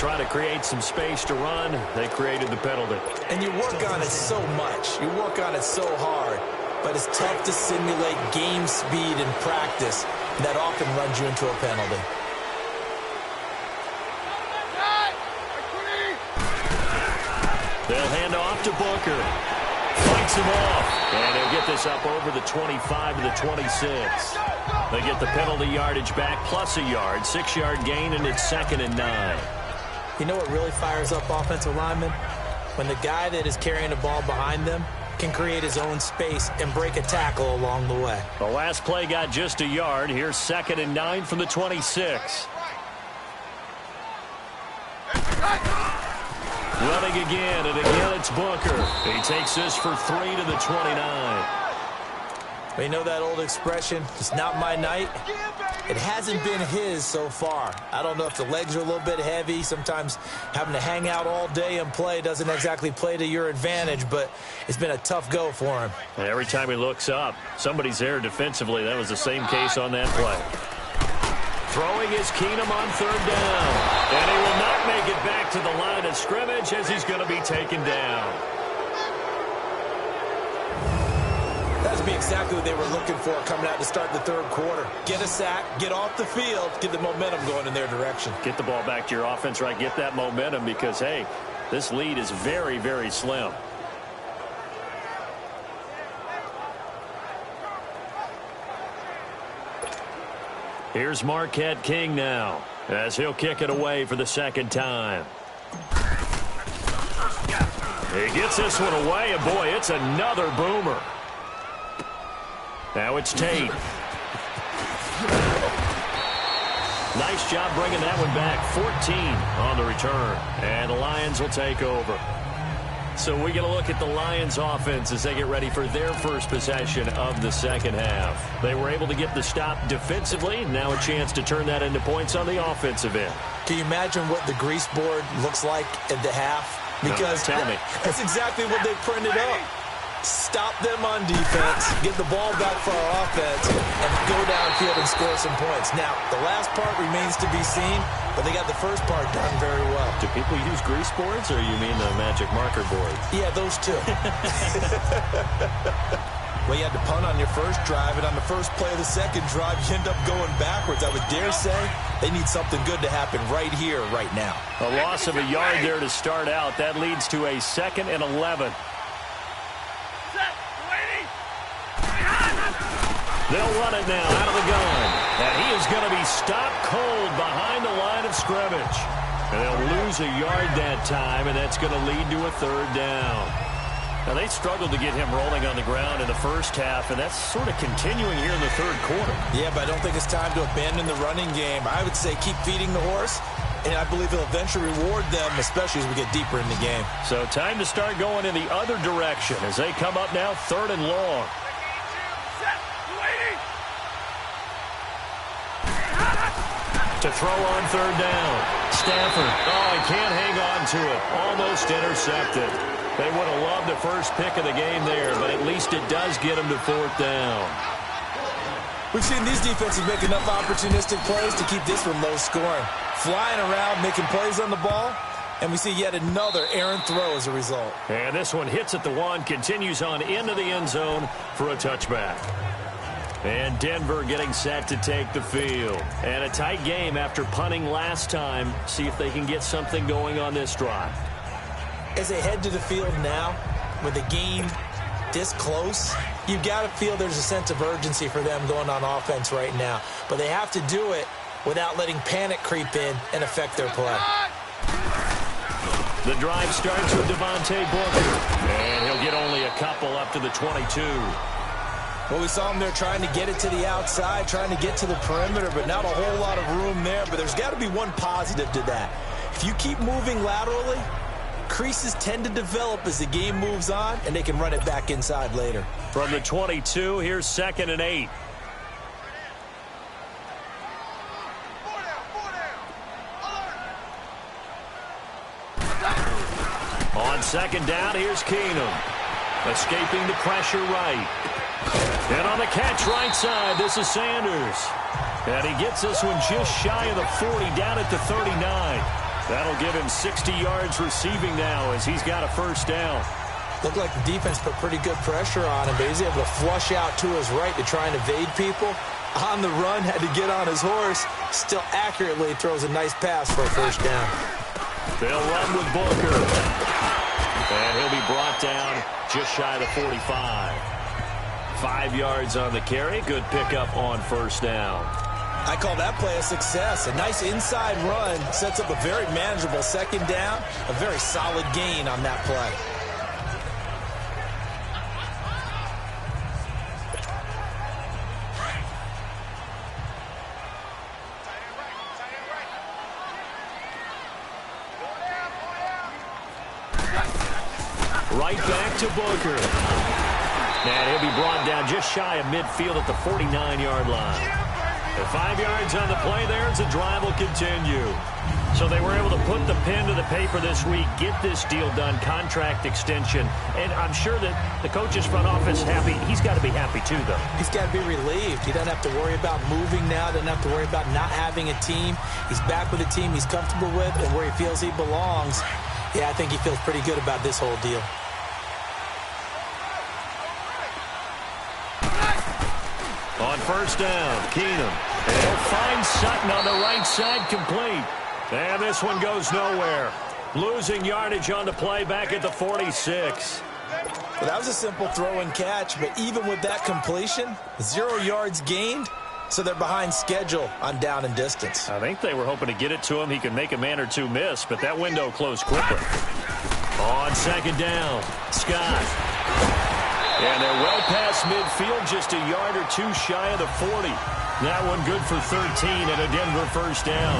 try to create some space to run. They created the penalty. And you work on it so much. You work on it so hard. But it's tough to simulate game speed in practice. That often runs you into a penalty. They'll hand off to Booker. Fights him off. And he'll get this up over the 25 to the 26. They get the penalty yardage back plus a yard. 6-yard gain, and it's 2nd and 9. You know what really fires up offensive linemen? When the guy that is carrying the ball behind them can create his own space and break a tackle along the way. The last play got just a yard. Here's 2nd and 9 from the 26. Running again, and again it's Booker. He takes this for 3 to the 29. You know that old expression, it's not my night? It hasn't been his so far. I don't know if the legs are a little bit heavy. Sometimes having to hang out all day and play doesn't exactly play to your advantage, but it's been a tough go for him. Every time he looks up, somebody's there defensively. That was the same case on that play. Throwing is Keenum on 3rd down. And he will not make it back to the line of scrimmage as he's going to be taken down. That would be exactly what they were looking for coming out to start the 3rd quarter. Get a sack, get off the field, get the momentum going in their direction. Get the ball back to your offense, right? Get that momentum because, hey, this lead is very, very slim. Here's Marquette King now as he'll kick it away for the 2nd time. He gets this one away, and boy, it's another boomer. Now it's Tate. Nice job bringing that one back. 14 on the return, and the Lions will take over. So we get a look at the Lions offense as they get ready for their first possession of the 2nd half. They were able to get the stop defensively. Now a chance to turn that into points on the offensive end. Can you imagine what the grease board looks like at the half? Because no, tell me. That's exactly what they printed up. Stop them on defense, get the ball back for our offense, and go downfield and score some points. Now, the last part remains to be seen, but they got the first part done very well. Do people use grease boards, or you mean the magic marker board? Yeah, those two. Well, you had to punt on your first drive, and on the first play of the 2nd drive, you end up going backwards. I would dare say they need something good to happen right here, right now. A loss of a yard there to start out. That leads to a 2nd and 11. They'll run it now out of the gun. And he is going to be stopped cold behind the line of scrimmage. And they'll lose a yard that time, and that's going to lead to a 3rd down. Now, they struggled to get him rolling on the ground in the first half, and that's sort of continuing here in the 3rd quarter. Yeah, but I don't think it's time to abandon the running game. I would say keep feeding the horse, and I believe he'll eventually reward them, especially as we get deeper in the game. So time to start going in the other direction as they come up now 3rd and long. To throw on 3rd down. Stafford. Oh, he can't hang on to it. Almost intercepted. They would have loved the first pick of the game there, but at least it does get them to 4th down. We've seen these defenses make enough opportunistic plays to keep this one low scoring. Flying around, making plays on the ball, and we see yet another errant throw as a result. And this one hits at the 1, continues on into the end zone for a touchback. And Denver getting set to take the field. And a tight game after punting last time. See if they can get something going on this drive. As they head to the field now, with the game this close, you've got to feel there's a sense of urgency for them going on offense right now. But they have to do it without letting panic creep in and affect their play. The drive starts with Devontae Booker. And he'll get only a couple up to the 22. Well, we saw him there trying to get it to the outside, trying to get to the perimeter, but not a whole lot of room there. But there's got to be one positive to that. If you keep moving laterally, creases tend to develop as the game moves on, and they can run it back inside later. From the 22, here's 2nd and 8. On 2nd down, here's Keenum. Escaping the pressure right. And on the catch right side, this is Sanders. And he gets this one just shy of the 40, down at the 39. That'll give him 60 yards receiving now as he's got a first down. Looked like the defense put pretty good pressure on him, but he's able to flush out to his right to try and evade people. On the run, had to get on his horse. Still accurately throws a nice pass for a first down. They'll run with Booker. And he'll be brought down just shy of the 45. 5 yards on the carry. Good pickup on first down. I call that play a success. A nice inside run sets up a very manageable second down. A very solid gain on that play. Right back to Booker. And he'll be brought down just shy of midfield at the 49-yard line. And 5 yards on the play there as the drive will continue. So they were able to put the pen to the paper this week, get this deal done, contract extension. And I'm sure that the coach's front office happy. He's got to be happy too, though. He's got to be relieved. He doesn't have to worry about moving now. Doesn't have to worry about not having a team. He's back with a team he's comfortable with and where he feels he belongs. Yeah, I think he feels pretty good about this whole deal. On first down, Keenum. And he'll find Sutton on the right side, complete. And this one goes nowhere. Losing yardage on the play back at the 46. Well, that was a simple throw and catch, but even with that completion, 0 yards gained, so they're behind schedule on down and distance. I think they were hoping to get it to him. He could make a man or two miss, but that window closed quickly. On second down, Scott. And they're well past midfield, just a yard or two shy of the 40. That one good for 13 and a Denver first down.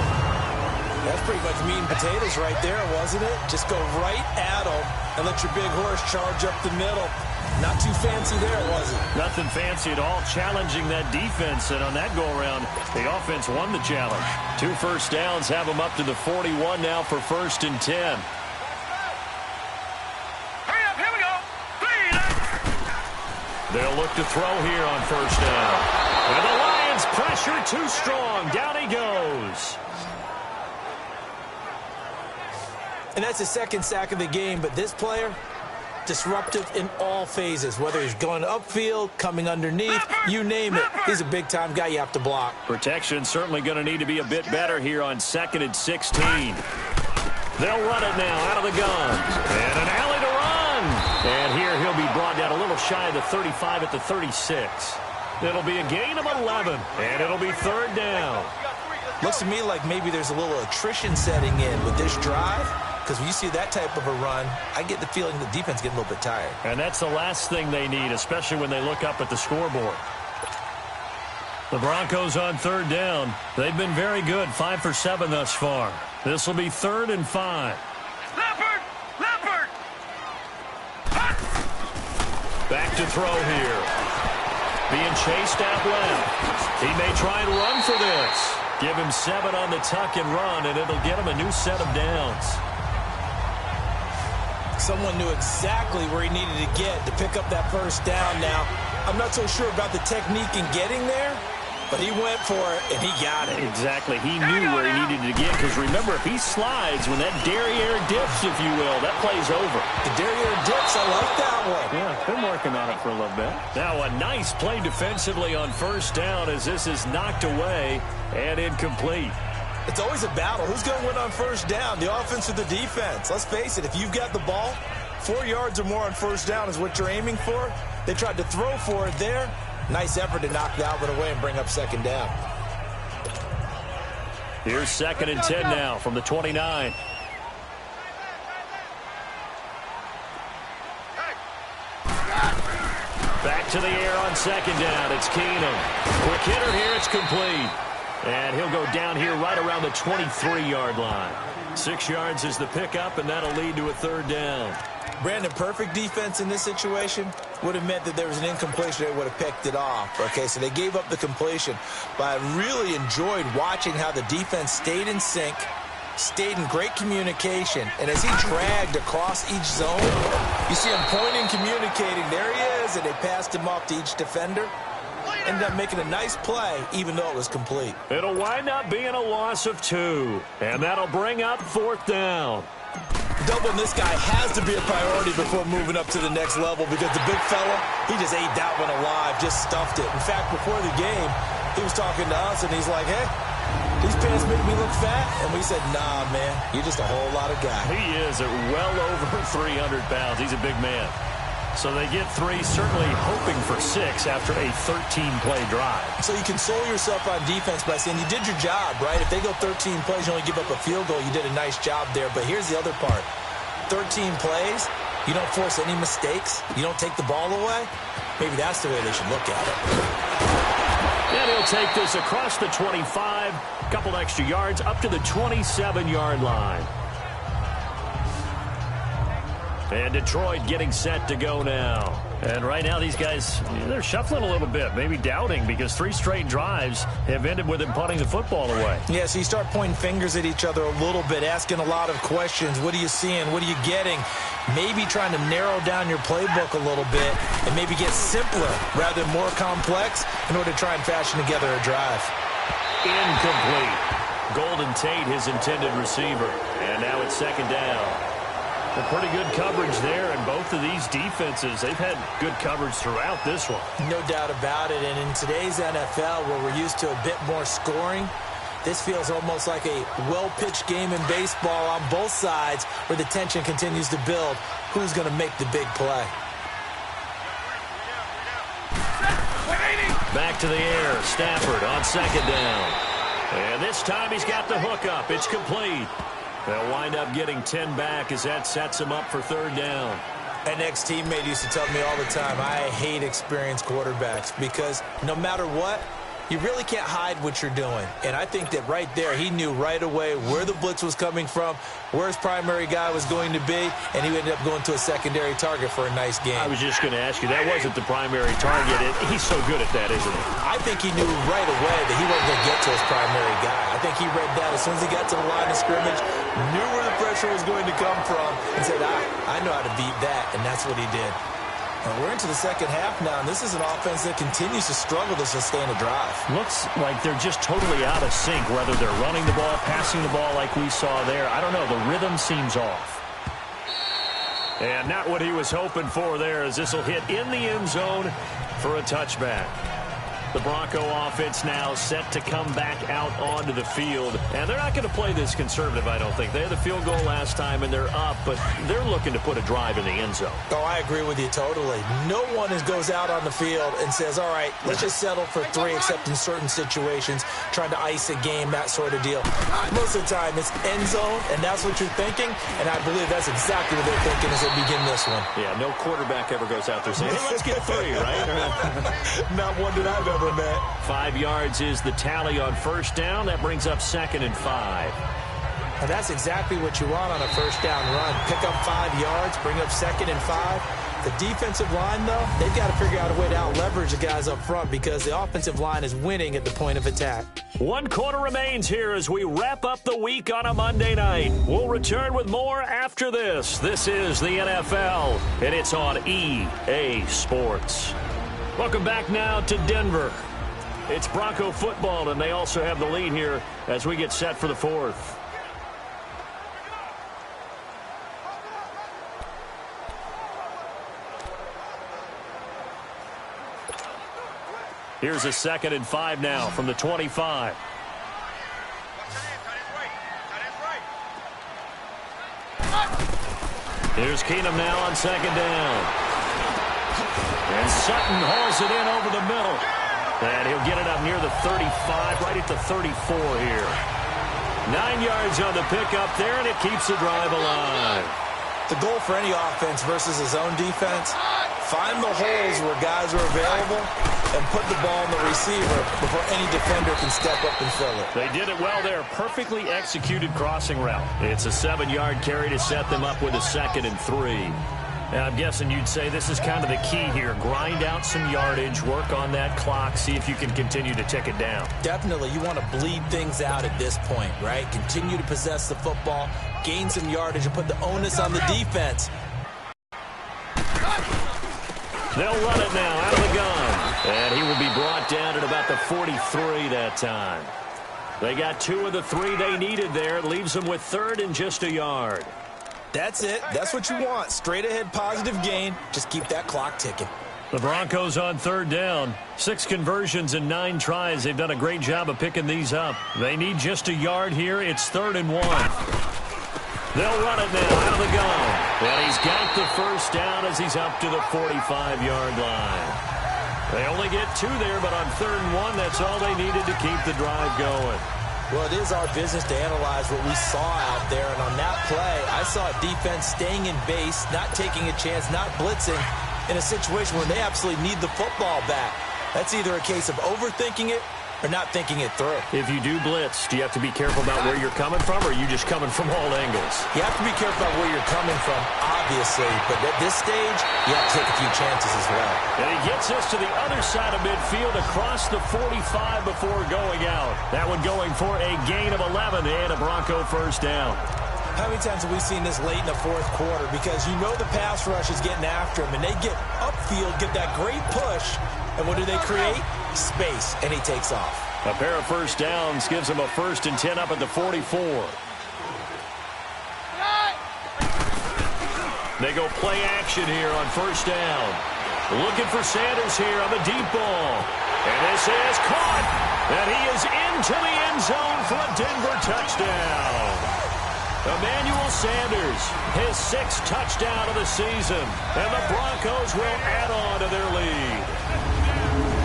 That's pretty much meat and potatoes right there, wasn't it? Just go right at them and let your big horse charge up the middle. Not too fancy there, was it? Nothing fancy at all, challenging that defense. And on that go-around, the offense won the challenge. 2 first downs have them up to the 41 now for 1st and 10. They'll look to throw here on first down. And the Lions pressure too strong. Down he goes. And that's the second sack of the game, but this player, disruptive in all phases, whether he's going upfield, coming underneath, you name it. He's a big-time guy you have to block. Protection certainly going to need to be a bit better here on 2nd and 16. They'll run it now out of the gun. And an alley to run. And here he'll be brought down a little shy of the 35 at the 36. It'll be a gain of 11, and it'll be 3rd down. Looks to me like maybe there's a little attrition setting in with this drive, because when you see that type of a run, I get the feeling the defense is getting a little bit tired. And that's the last thing they need, especially when they look up at the scoreboard. The Broncos on 3rd down. They've been very good, 5 for 7 thus far. This will be 3rd and 5. Back to throw here. Being chased out left. He may try and run for this. Give him 7 on the tuck and run, and it'll get him a new set of downs. Someone knew exactly where he needed to get to pick up that first down now. I'm not so sure about the technique in getting there, but he went for it, and he got it. Exactly. He knew where he needed to get, because remember, if he slides, when that derriere dips, if you will, that play's over. The derriere dips, I like that one. Yeah, been working on it for a little bit. Now a nice play defensively on first down as this is knocked away and incomplete. It's always a battle. Who's going to win on first down, the offense or the defense? Let's face it, if you've got the ball, 4 yards or more on first down is what you're aiming for. They tried to throw for it there. Nice effort to knock that one away and bring up 2nd down. Here's 2nd and 10 now from the 29. Back to the air on 2nd down. It's Keenum. Quick hitter here. It's complete. And he'll go down here right around the 23-yard line. 6 yards is the pickup, and that'll lead to a 3rd down. Brandon, perfect defense in this situation would have meant that there was an incompletion. They would have picked it off. Okay, so they gave up the completion. But I really enjoyed watching how the defense stayed in sync, stayed in great communication. And as he dragged across each zone, you see him pointing, communicating. There he is, and they passed him off to each defender. ended up making a nice play, even though it was complete. It'll wind up being a loss of 2, and that'll bring up 4th down. Doubling this guy has to be a priority before moving up to the next level because the big fella, he just ate that one alive, just stuffed it. In fact, before the game, he was talking to us, and he's like, hey, these pants make me look fat. And we said, nah, man, you're just a whole lot of guy. He is at well over 300 pounds. He's a big man. So they get 3, certainly hoping for 6 after a 13-play drive. So you console yourself on defense by saying you did your job, right? If they go 13 plays, you only give up a field goal, you did a nice job there. But here's the other part. 13 plays, you don't force any mistakes, you don't take the ball away. Maybe that's the way they should look at it. And he'll take this across the 25, couple extra yards, up to the 27-yard line. And Detroit getting set to go now. And right now these guys, they're shuffling a little bit, maybe doubting, because 3 straight drives have ended with them punting the football away. Yeah, so you start pointing fingers at each other a little bit, asking a lot of questions. What are you seeing? What are you getting? Maybe trying to narrow down your playbook a little bit and maybe get simpler rather than more complex in order to try and fashion together a drive. Incomplete. Golden Tate, his intended receiver. And now it's 2nd down. A pretty good coverage there, and both of these defenses, they've had good coverage throughout this one. No doubt about it, and in today's NFL, where we're used to a bit more scoring, this feels almost like a well-pitched game in baseball on both sides where the tension continues to build. Who's going to make the big play? Back to the air, Stafford on 2nd down. And this time he's got the hook up. It's complete. They'll wind up getting 10 back as that sets him up for 3rd down. An ex-teammate used to tell me all the time, I hate experienced quarterbacks because no matter what, you really can't hide what you're doing. And I think that right there, he knew right away where the blitz was coming from, where his primary guy was going to be, and he ended up going to a secondary target for a nice game. I was just going to ask you, that wasn't the primary target. He's so good at that, isn't he? I think he knew right away that he wasn't going to get to his primary guy. I think he read that as soon as he got to the line of scrimmage, knew where the pressure was going to come from, and said, I know how to beat that, and that's what he did. And we're into the 2nd half now, and this is an offense that continues to struggle to sustain a drive. Looks like they're just totally out of sync, whether they're running the ball, passing the ball like we saw there. I don't know. The rhythm seems off. And not what he was hoping for there, as this will hit in the end zone for a touchback. The Bronco offense now set to come back out onto the field. And they're not going to play this conservative, I don't think. They had the field goal last time, and they're up, but they're looking to put a drive in the end zone. Oh, I agree with you totally. No one goes out on the field and says, all right, let's just settle for 3, except in certain situations, trying to ice a game, that sort of deal. Most of the time, it's end zone, and that's what you're thinking, and I believe that's exactly what they're thinking as they begin this one. Yeah, no quarterback ever goes out there saying, hey, let's get 3, right? Not one that I've ever met. 5 yards is the tally on 1st down. That brings up 2nd and 5. And that's exactly what you want on a 1st down run. Pick up 5 yards, bring up 2nd and 5. The defensive line, though, they've got to figure out a way to out-leverage the guys up front because the offensive line is winning at the point of attack. 1 quarter remains here as we wrap up the week on a Monday night. We'll return with more after this. This is the NFL, and it's on EA Sports. Welcome back now to Denver. It's Bronco football, and they also have the lead here as we get set for the 4th. Here's a 2nd and 5 now from the 25. Here's Keenum now on 2nd down. And Sutton hauls it in over the middle. And he'll get it up near the 35, right at the 34 here. 9 yards on the pickup there, and it keeps the drive alive. The goal for any offense versus his own defense, find the holes where guys are available and put the ball in the receiver before any defender can step up and fill it. They did it well there. Perfectly executed crossing route. It's a 7-yard carry to set them up with a 2nd and 3. Now, I'm guessing you'd say this is kind of the key here. Grind out some yardage, work on that clock, see if you can continue to tick it down. Definitely. You want to bleed things out at this point, right? Continue to possess the football, gain some yardage, and put the onus on the defense. They'll run it now out of the gun. And he will be brought down at about the 43 that time. They got 2 of the 3 they needed there. It leaves them with 3rd and just a yard. That's it. That's what you want. Straight ahead positive gain. Just keep that clock ticking. The Broncos on 3rd down. 6 conversions and 9 tries. They've done a great job of picking these up. They need just a yard here. It's 3rd and 1. They'll run it now out of the gun. And he's got the first down as he's up to the 45-yard line. They only get 2 there, but on 3rd and 1, that's all they needed to keep the drive going. Well, it is our business to analyze what we saw out there. And on that play, I saw a defense staying in base, not taking a chance, not blitzing, in a situation where they absolutely need the football back. That's either a case of overthinking it or not thinking it through. If you do blitz, do you have to be careful about where you're coming from, or are you just coming from all angles? You have to be careful about where you're coming from, obviously. But at this stage, you have to take a few chances as well. And he gets us to the other side of midfield across the 45 before going out. That one going for a gain of 11 and a Bronco first down. How many times have we seen this late in the 4th quarter? Because you know the pass rush is getting after him, and they get upfield, get that great push, and what do they create? Space, and he takes off. A pair of first downs gives him a 1st and 10 up at the 44. They go play action here on first down. Looking for Sanders here on the deep ball. And this is caught. And he is into the end zone for a Denver touchdown. Emmanuel Sanders, his 6th touchdown of the season. And the Broncos will add on to their lead.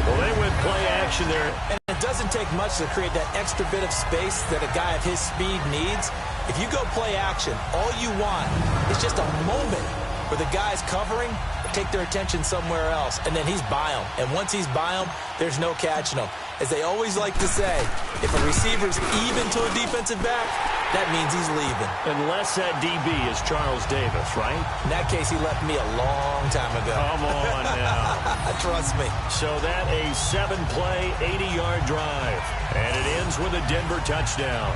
Well, they went play action there. And it doesn't take much to create that extra bit of space that a guy of his speed needs. If you go play action, all you want is just a moment where the guy's covering, take their attention somewhere else, and then he's by him. And once he's by him, there's no catching him. As they always like to say, if a receiver's even to a defensive back, that means he's leaving. Unless that DB is Charles Davis, right? In that case, he left me a long time ago. Come on now. Trust me. So that a 7-play, 80-yard drive. And it ends with a Denver touchdown.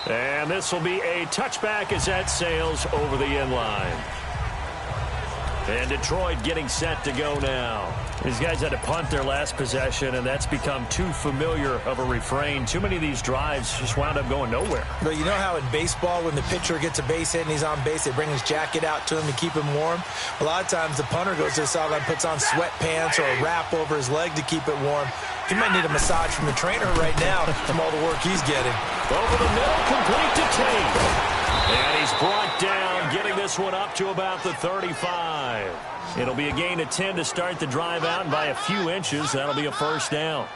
And this will be a touchback as that sails over the end line. And Detroit getting set to go now. These guys had to punt their last possession, and that's become too familiar of a refrain. Too many of these drives just wound up going nowhere. But you know how in baseball, when the pitcher gets a base hit and he's on base, they bring his jacket out to him to keep him warm? A lot of times the punter goes to the sideline, puts on sweatpants or a wrap over his leg to keep it warm. He might need a massage from the trainer right now from all the work he's getting. Over the middle, complete to Tate. And he's brought down, getting this one up to about the 35. It'll be a gain of 10 to start the drive out, and by a few inches, that'll be a first down.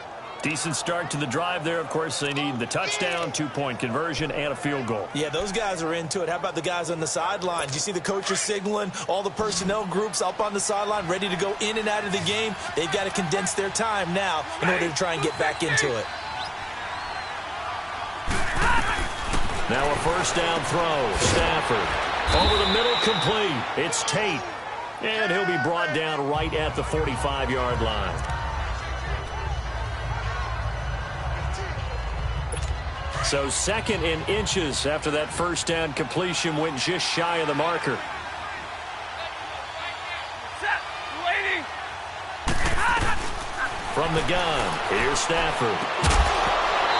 Decent start to the drive there. Of course, they need the touchdown, 2-point conversion, and a field goal. Yeah, those guys are into it. How about the guys on the sidelines? You see the coaches signaling, all the personnel groups up on the sideline, ready to go in and out of the game. They've got to condense their time now in order to try and get back into it. Now a first down throw. Stafford over the middle, complete. It's Tate. And he'll be brought down right at the 45-yard line. So 2nd in inches after that first down completion, went just shy of the marker. From the gun, here's Stafford.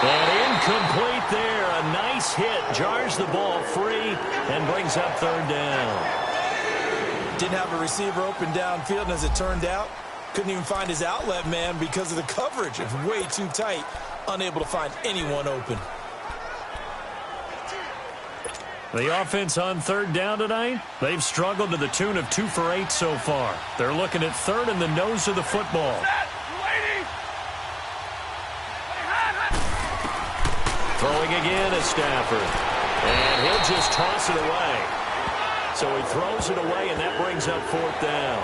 And incomplete there. A nice hit. Jars the ball free and brings up 3rd down. Didn't have a receiver open downfield, and as it turned out, couldn't even find his outlet man because of the coverage. It was way too tight. Unable to find anyone open. The offense on 3rd down tonight, they've struggled to the tune of 2 for 8 so far. They're looking at 3rd and the nose of the football. Throwing again is Stafford. And he'll just toss it away. So he throws it away, and that brings up 4th down.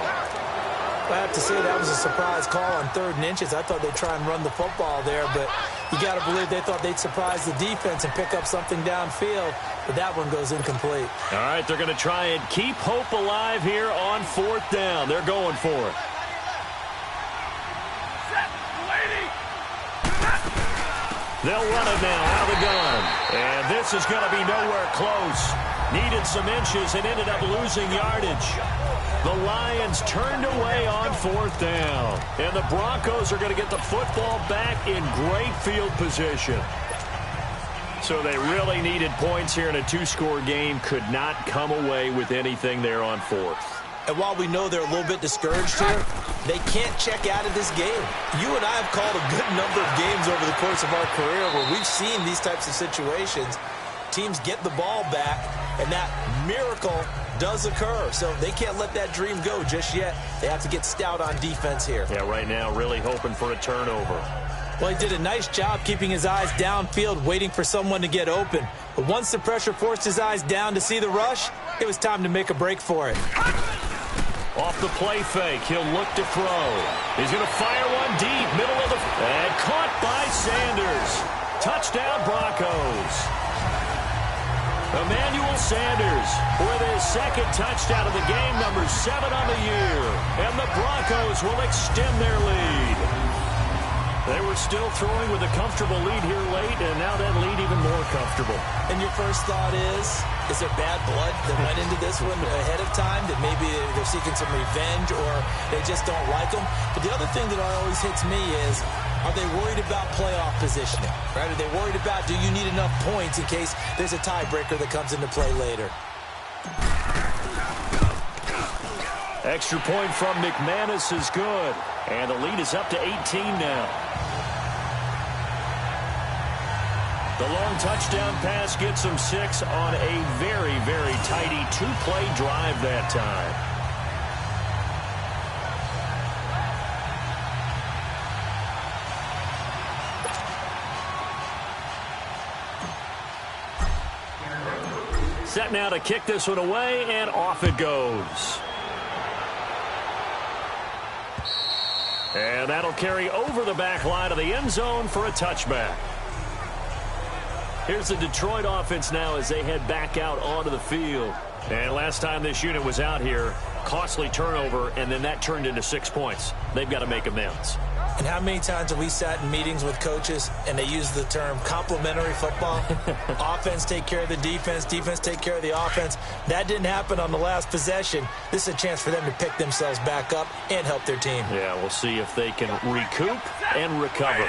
I have to say that was a surprise call on 3rd and inches. I thought they'd try and run the football there, but you got to believe they thought they'd surprise the defense and pick up something downfield, but that one goes incomplete. All right, they're going to try and keep hope alive here on 4th down. They're going for it. They'll run it now out of the gun. And this is going to be nowhere close. Needed some inches and ended up losing yardage. The Lions turned away on 4th down. And the Broncos are going to get the football back in great field position. So they really needed points here in a 2-score game. Could not come away with anything there on 4th. And while we know they're a little bit discouraged here, they can't check out of this game. You and I have called a good number of games over the course of our career where we've seen these types of situations. Teams get the ball back, and that miracle does occur. So they can't let that dream go just yet. They have to get stout on defense here. Yeah, right now really hoping for a turnover. Well, he did a nice job keeping his eyes downfield, waiting for someone to get open. But once the pressure forced his eyes down to see the rush, it was time to make a break for it. Off the play fake, he'll look to throw. He's going to fire one deep, middle of the... And caught by Sanders. Touchdown, Broncos. Emmanuel Sanders with his second touchdown of the game, number 7 on the year. And the Broncos will extend their lead. They were still throwing with a comfortable lead here late, and now that lead even more comfortable. And your first thought is there bad blood that went into this one ahead of time, that maybe they're seeking some revenge or they just don't like them? But the other thing that always hits me is, are they worried about playoff positioning? Right? Are they worried about, do you need enough points in case there's a tiebreaker that comes into play later? Extra point from McManus is good. And the lead is up to 18 now. The long touchdown pass gets them 6 on a very, very tidy 2-play drive that time. Set now to kick this one away, and off it goes. And that'll carry over the back line of the end zone for a touchback. Here's the Detroit offense now as they head back out onto the field. And last time this unit was out here, costly turnover, and then that turned into 6 points. They've got to make amends. And how many times have we sat in meetings with coaches and they use the term complementary football? Offense take care of the defense, defense take care of the offense. That didn't happen on the last possession. This is a chance for them to pick themselves back up and help their team. Yeah, we'll see if they can recoup and recover.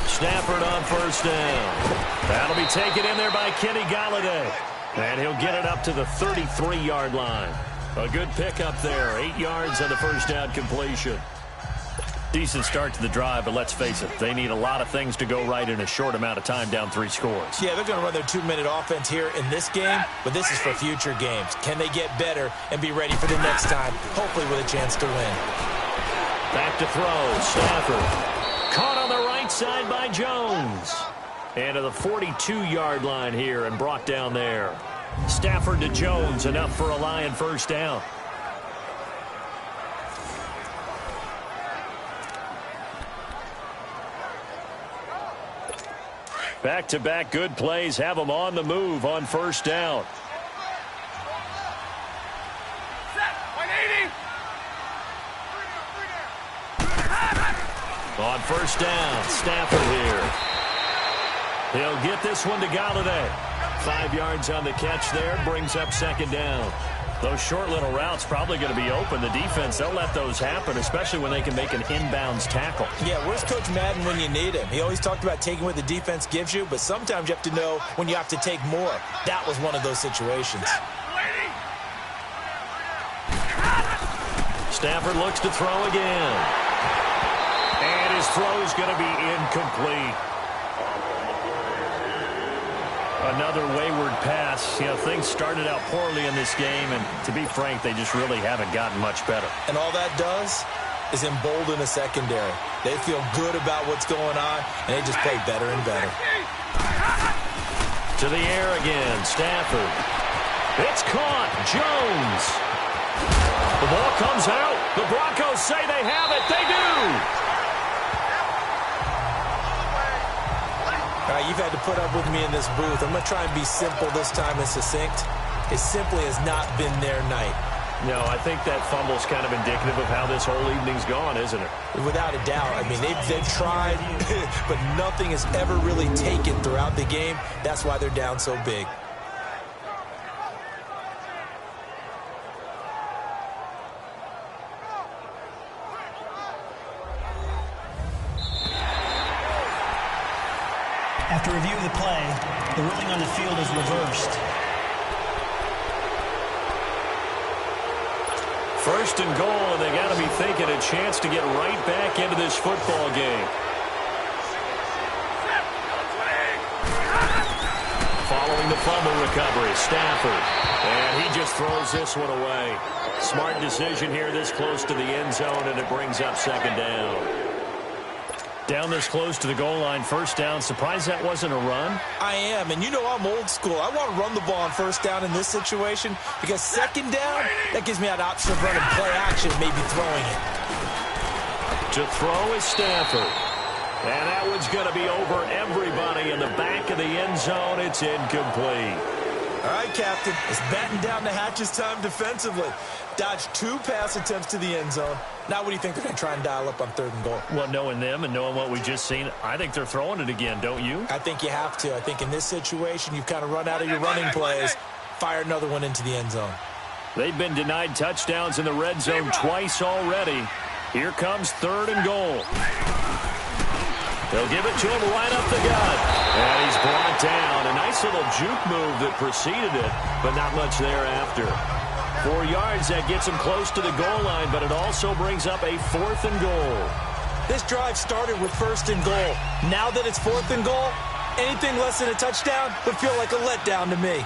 Stafford on first down. That'll be taken in there by Kenny Golladay. And he'll get it up to the 33-yard line. A good pickup there. 8 yards on the first down completion. Decent start to the drive, but let's face it, they need a lot of things to go right in a short amount of time, down 3 scores. Yeah, they're going to run their 2-minute offense here in this game, but this is for future games. Can they get better and be ready for the next time, hopefully with a chance to win? Back to throw. Stafford. Caught on the right side by Jones. And to the 42-yard line here and brought down there. Stafford to Jones, enough for a Lion first down. Back-to-back good plays have them on the move on first down. On first down, Stafford here. He'll get this one to Golladay. 5 yards on the catch there, brings up second down. Those short little routes probably going to be open. The defense, they'll let those happen, especially when they can make an inbounds tackle. Yeah, where's Coach Madden when you need him? He always talked about taking what the defense gives you, but sometimes you have to know when you have to take more. That was one of those situations. Stafford looks to throw again. And his throw is going to be incomplete. Another wayward pass. You know, things started out poorly in this game, and to be frank, they just really haven't gotten much better. And all that does is embolden the secondary. They feel good about what's going on, and they just play better and better. To the air again, Stafford. It's caught. Jones. The ball comes out. The Broncos say they have it. They do. All right, you've had to put up with me in this booth. I'm going to try and be simple this time and succinct. It simply has not been their night. No, I think that fumble's kind of indicative of how this whole evening's gone, isn't it? Without a doubt. I mean, they've tried, but nothing has ever really taken throughout the game. That's why they're down so big. After review of the play, the ruling on the field is reversed. First and goal, and they got to be thinking a chance to get right back into this football game. Following the fumble recovery, Stafford. And he just throws this one away. Smart decision here this close to the end zone, and it brings up second down. Down this close to the goal line, first down. Surprised that wasn't a run? I am, and you know I'm old school. I want to run the ball on first down in this situation because second down, that gives me an option of running play action, maybe throwing it. To throw is Stafford. And that one's going to be over everybody in the back of the end zone. It's incomplete. All right, Captain, it's batten down the hatches time defensively. Dodged 2 pass attempts to the end zone. Now what do you think they're going to try and dial up on third and goal? Well, knowing them and knowing what we just seen, I think they're throwing it again, don't you? I think you have to. I think in this situation, you've kind of run out of your running plays. Fire another one into the end zone. They've been denied touchdowns in the red zone twice already. Here comes third and goal. They'll give it to him right up the gut. And he's brought down. A nice little juke move that preceded it, but not much thereafter. 4 yards, that gets him close to the goal line, but it also brings up a fourth and goal. This drive started with first and goal. Now that it's fourth and goal, anything less than a touchdown would feel like a letdown to me.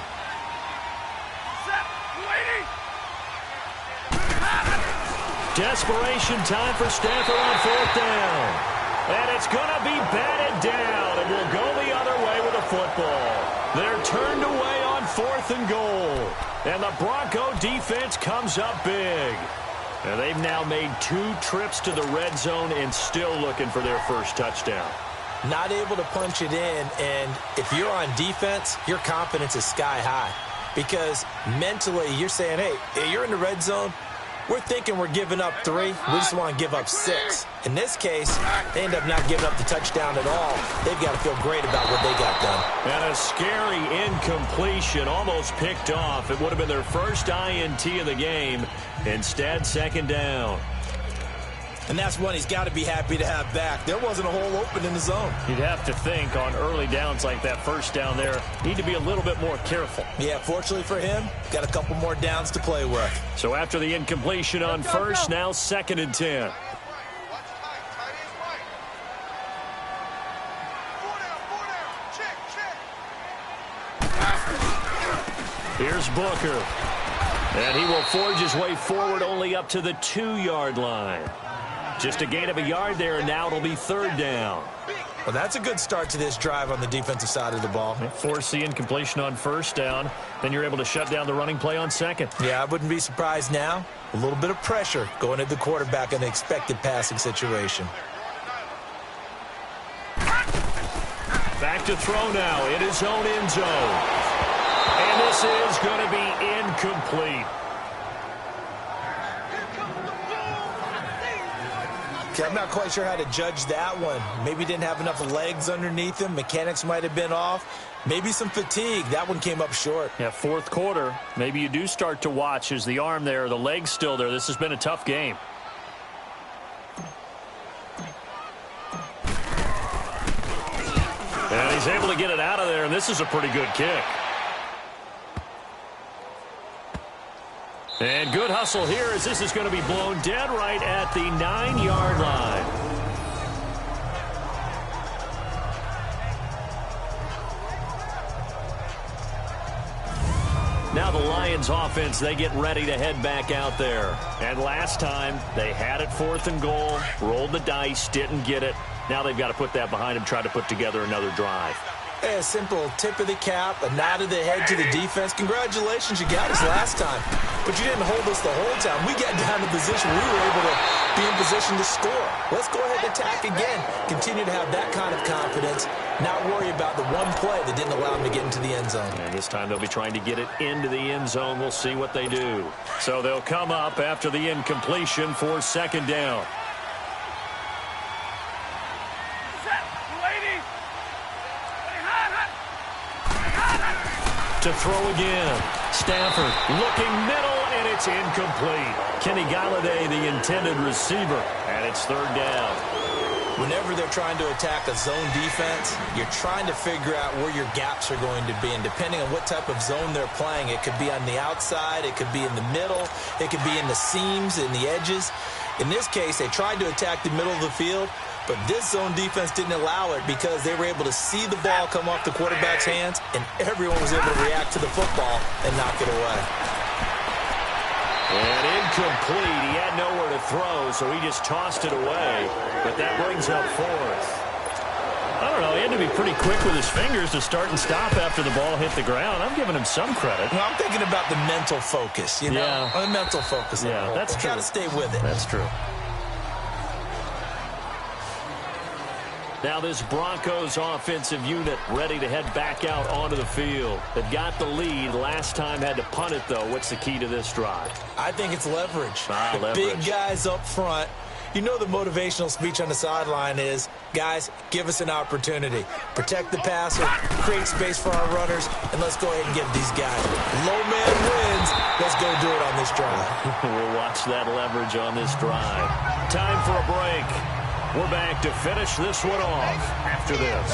Desperation time for Stafford on fourth down. And it's going to be batted down, and we'll go the other way with the football. They're turned away on fourth and goal. And the Bronco defense comes up big. And they've now made 2 trips to the red zone and still looking for their first touchdown. Not able to punch it in, and if you're on defense, your confidence is sky high. Because mentally, you're saying, hey, you're in the red zone. We're thinking we're giving up 3. We just want to give up 6. In this case, they end up not giving up the touchdown at all. They've got to feel great about what they got done. And a scary incompletion, almost picked off. It would have been their first INT of the game. Instead, second down. And that's one he's got to be happy to have back. There wasn't a hole open in the zone. You'd have to think on early downs like that first down there, need to be a little bit more careful. Yeah, fortunately for him, got a couple more downs to play with. So after the incompletion on first, now second and 10. Here's Booker. And he will forge his way forward only up to the 2-yard line. Just a gain of a yard there, and now it'll be third down. Well, that's a good start to this drive on the defensive side of the ball. Force the incompletion on first down. Then you're able to shut down the running play on second. Yeah, I wouldn't be surprised now. A little bit of pressure going at the quarterback in the expected passing situation. Back to throw now in his own end zone. And this is going to be incomplete. Okay, I'm not quite sure how to judge that one. Maybe didn't have enough legs underneath him. Mechanics might have been off. Maybe some fatigue. That one came up short. Yeah, fourth quarter. Maybe you do start to watch. Is the arm there, the leg's still there? This has been a tough game. And he's able to get it out of there, and this is a pretty good kick. And good hustle here as this is going to be blown dead right at the 9-yard line. Now the Lions offense, they get ready to head back out there. And last time, they had it fourth and goal, rolled the dice, didn't get it. Now they've got to put that behind them, try to put together another drive. Hey, a simple tip of the cap, a nod of the head to the defense. Congratulations, you got us last time. But you didn't hold us the whole time. We got down to position. We were able to be in position to score. Let's go ahead and attack again. Continue to have that kind of confidence. Not worry about the one play that didn't allow them to get into the end zone. And this time they'll be trying to get it into the end zone. We'll see what they do. So they'll come up after the incompletion for second down. To throw again. Stafford looking middle, and it's incomplete. Kenny Galladay, the intended receiver, and it's third down. Whenever they're trying to attack a zone defense, you're trying to figure out where your gaps are going to be. And depending on what type of zone they're playing, it could be on the outside, it could be in the middle, it could be in the seams, in the edges. In this case, they tried to attack the middle of the field, but this zone defense didn't allow it because they were able to see the ball come off the quarterback's hands, and everyone was able to react to the football and knock it away. And incomplete. He had nowhere to throw, so he just tossed it away. But that brings up fourth. I don't know. He had to be pretty quick with his fingers to start and stop after the ball hit the ground. I'm giving him some credit. Well, I'm thinking about the mental focus, you know? Yeah. The mental focus. Yeah, that's true. Got to stay with it. That's true. Now this Broncos offensive unit ready to head back out onto the field. They've got the lead. Last time had to punt it, though. What's the key to this drive? I think it's leverage. The Leverage. big guys up front. You know the motivational speech on the sideline is, guys, give us an opportunity. Protect the passer, create space for our runners, and let's go ahead and get these guys. Low man wins. Let's go do it on this drive. We'll watch that leverage on this drive. Time for a break. We're back to finish this one off after this.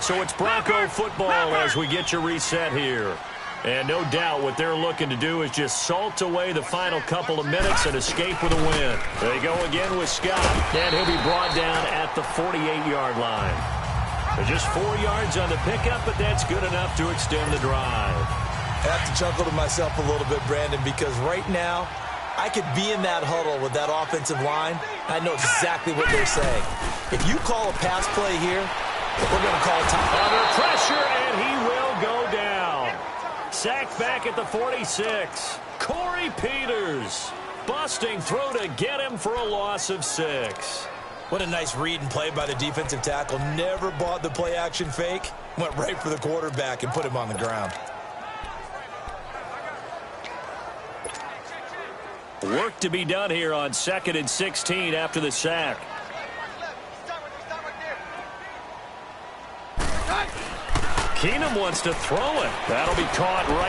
So it's Bronco football as we get you reset here. And no doubt what they're looking to do is just salt away the final couple of minutes and escape with a win. They go again with Scott, and he'll be brought down at the 48-yard line. They're just 4 yards on the pickup, but that's good enough to extend the drive. I have to chuckle to myself a little bit, Brandon, because right now I could be in that huddle with that offensive line. I know exactly what they're saying. If you call a pass play here, we're going to call time. Under pressure, and he will go down. Sacked back at the 46. Corey Peters busting through to get him for a loss of 6. What a nice read and play by the defensive tackle. Never bought the play-action fake. Went right for the quarterback and put him on the ground. Work to be done here on 2nd and 16 after the sack. Keenum wants to throw it. That'll be caught right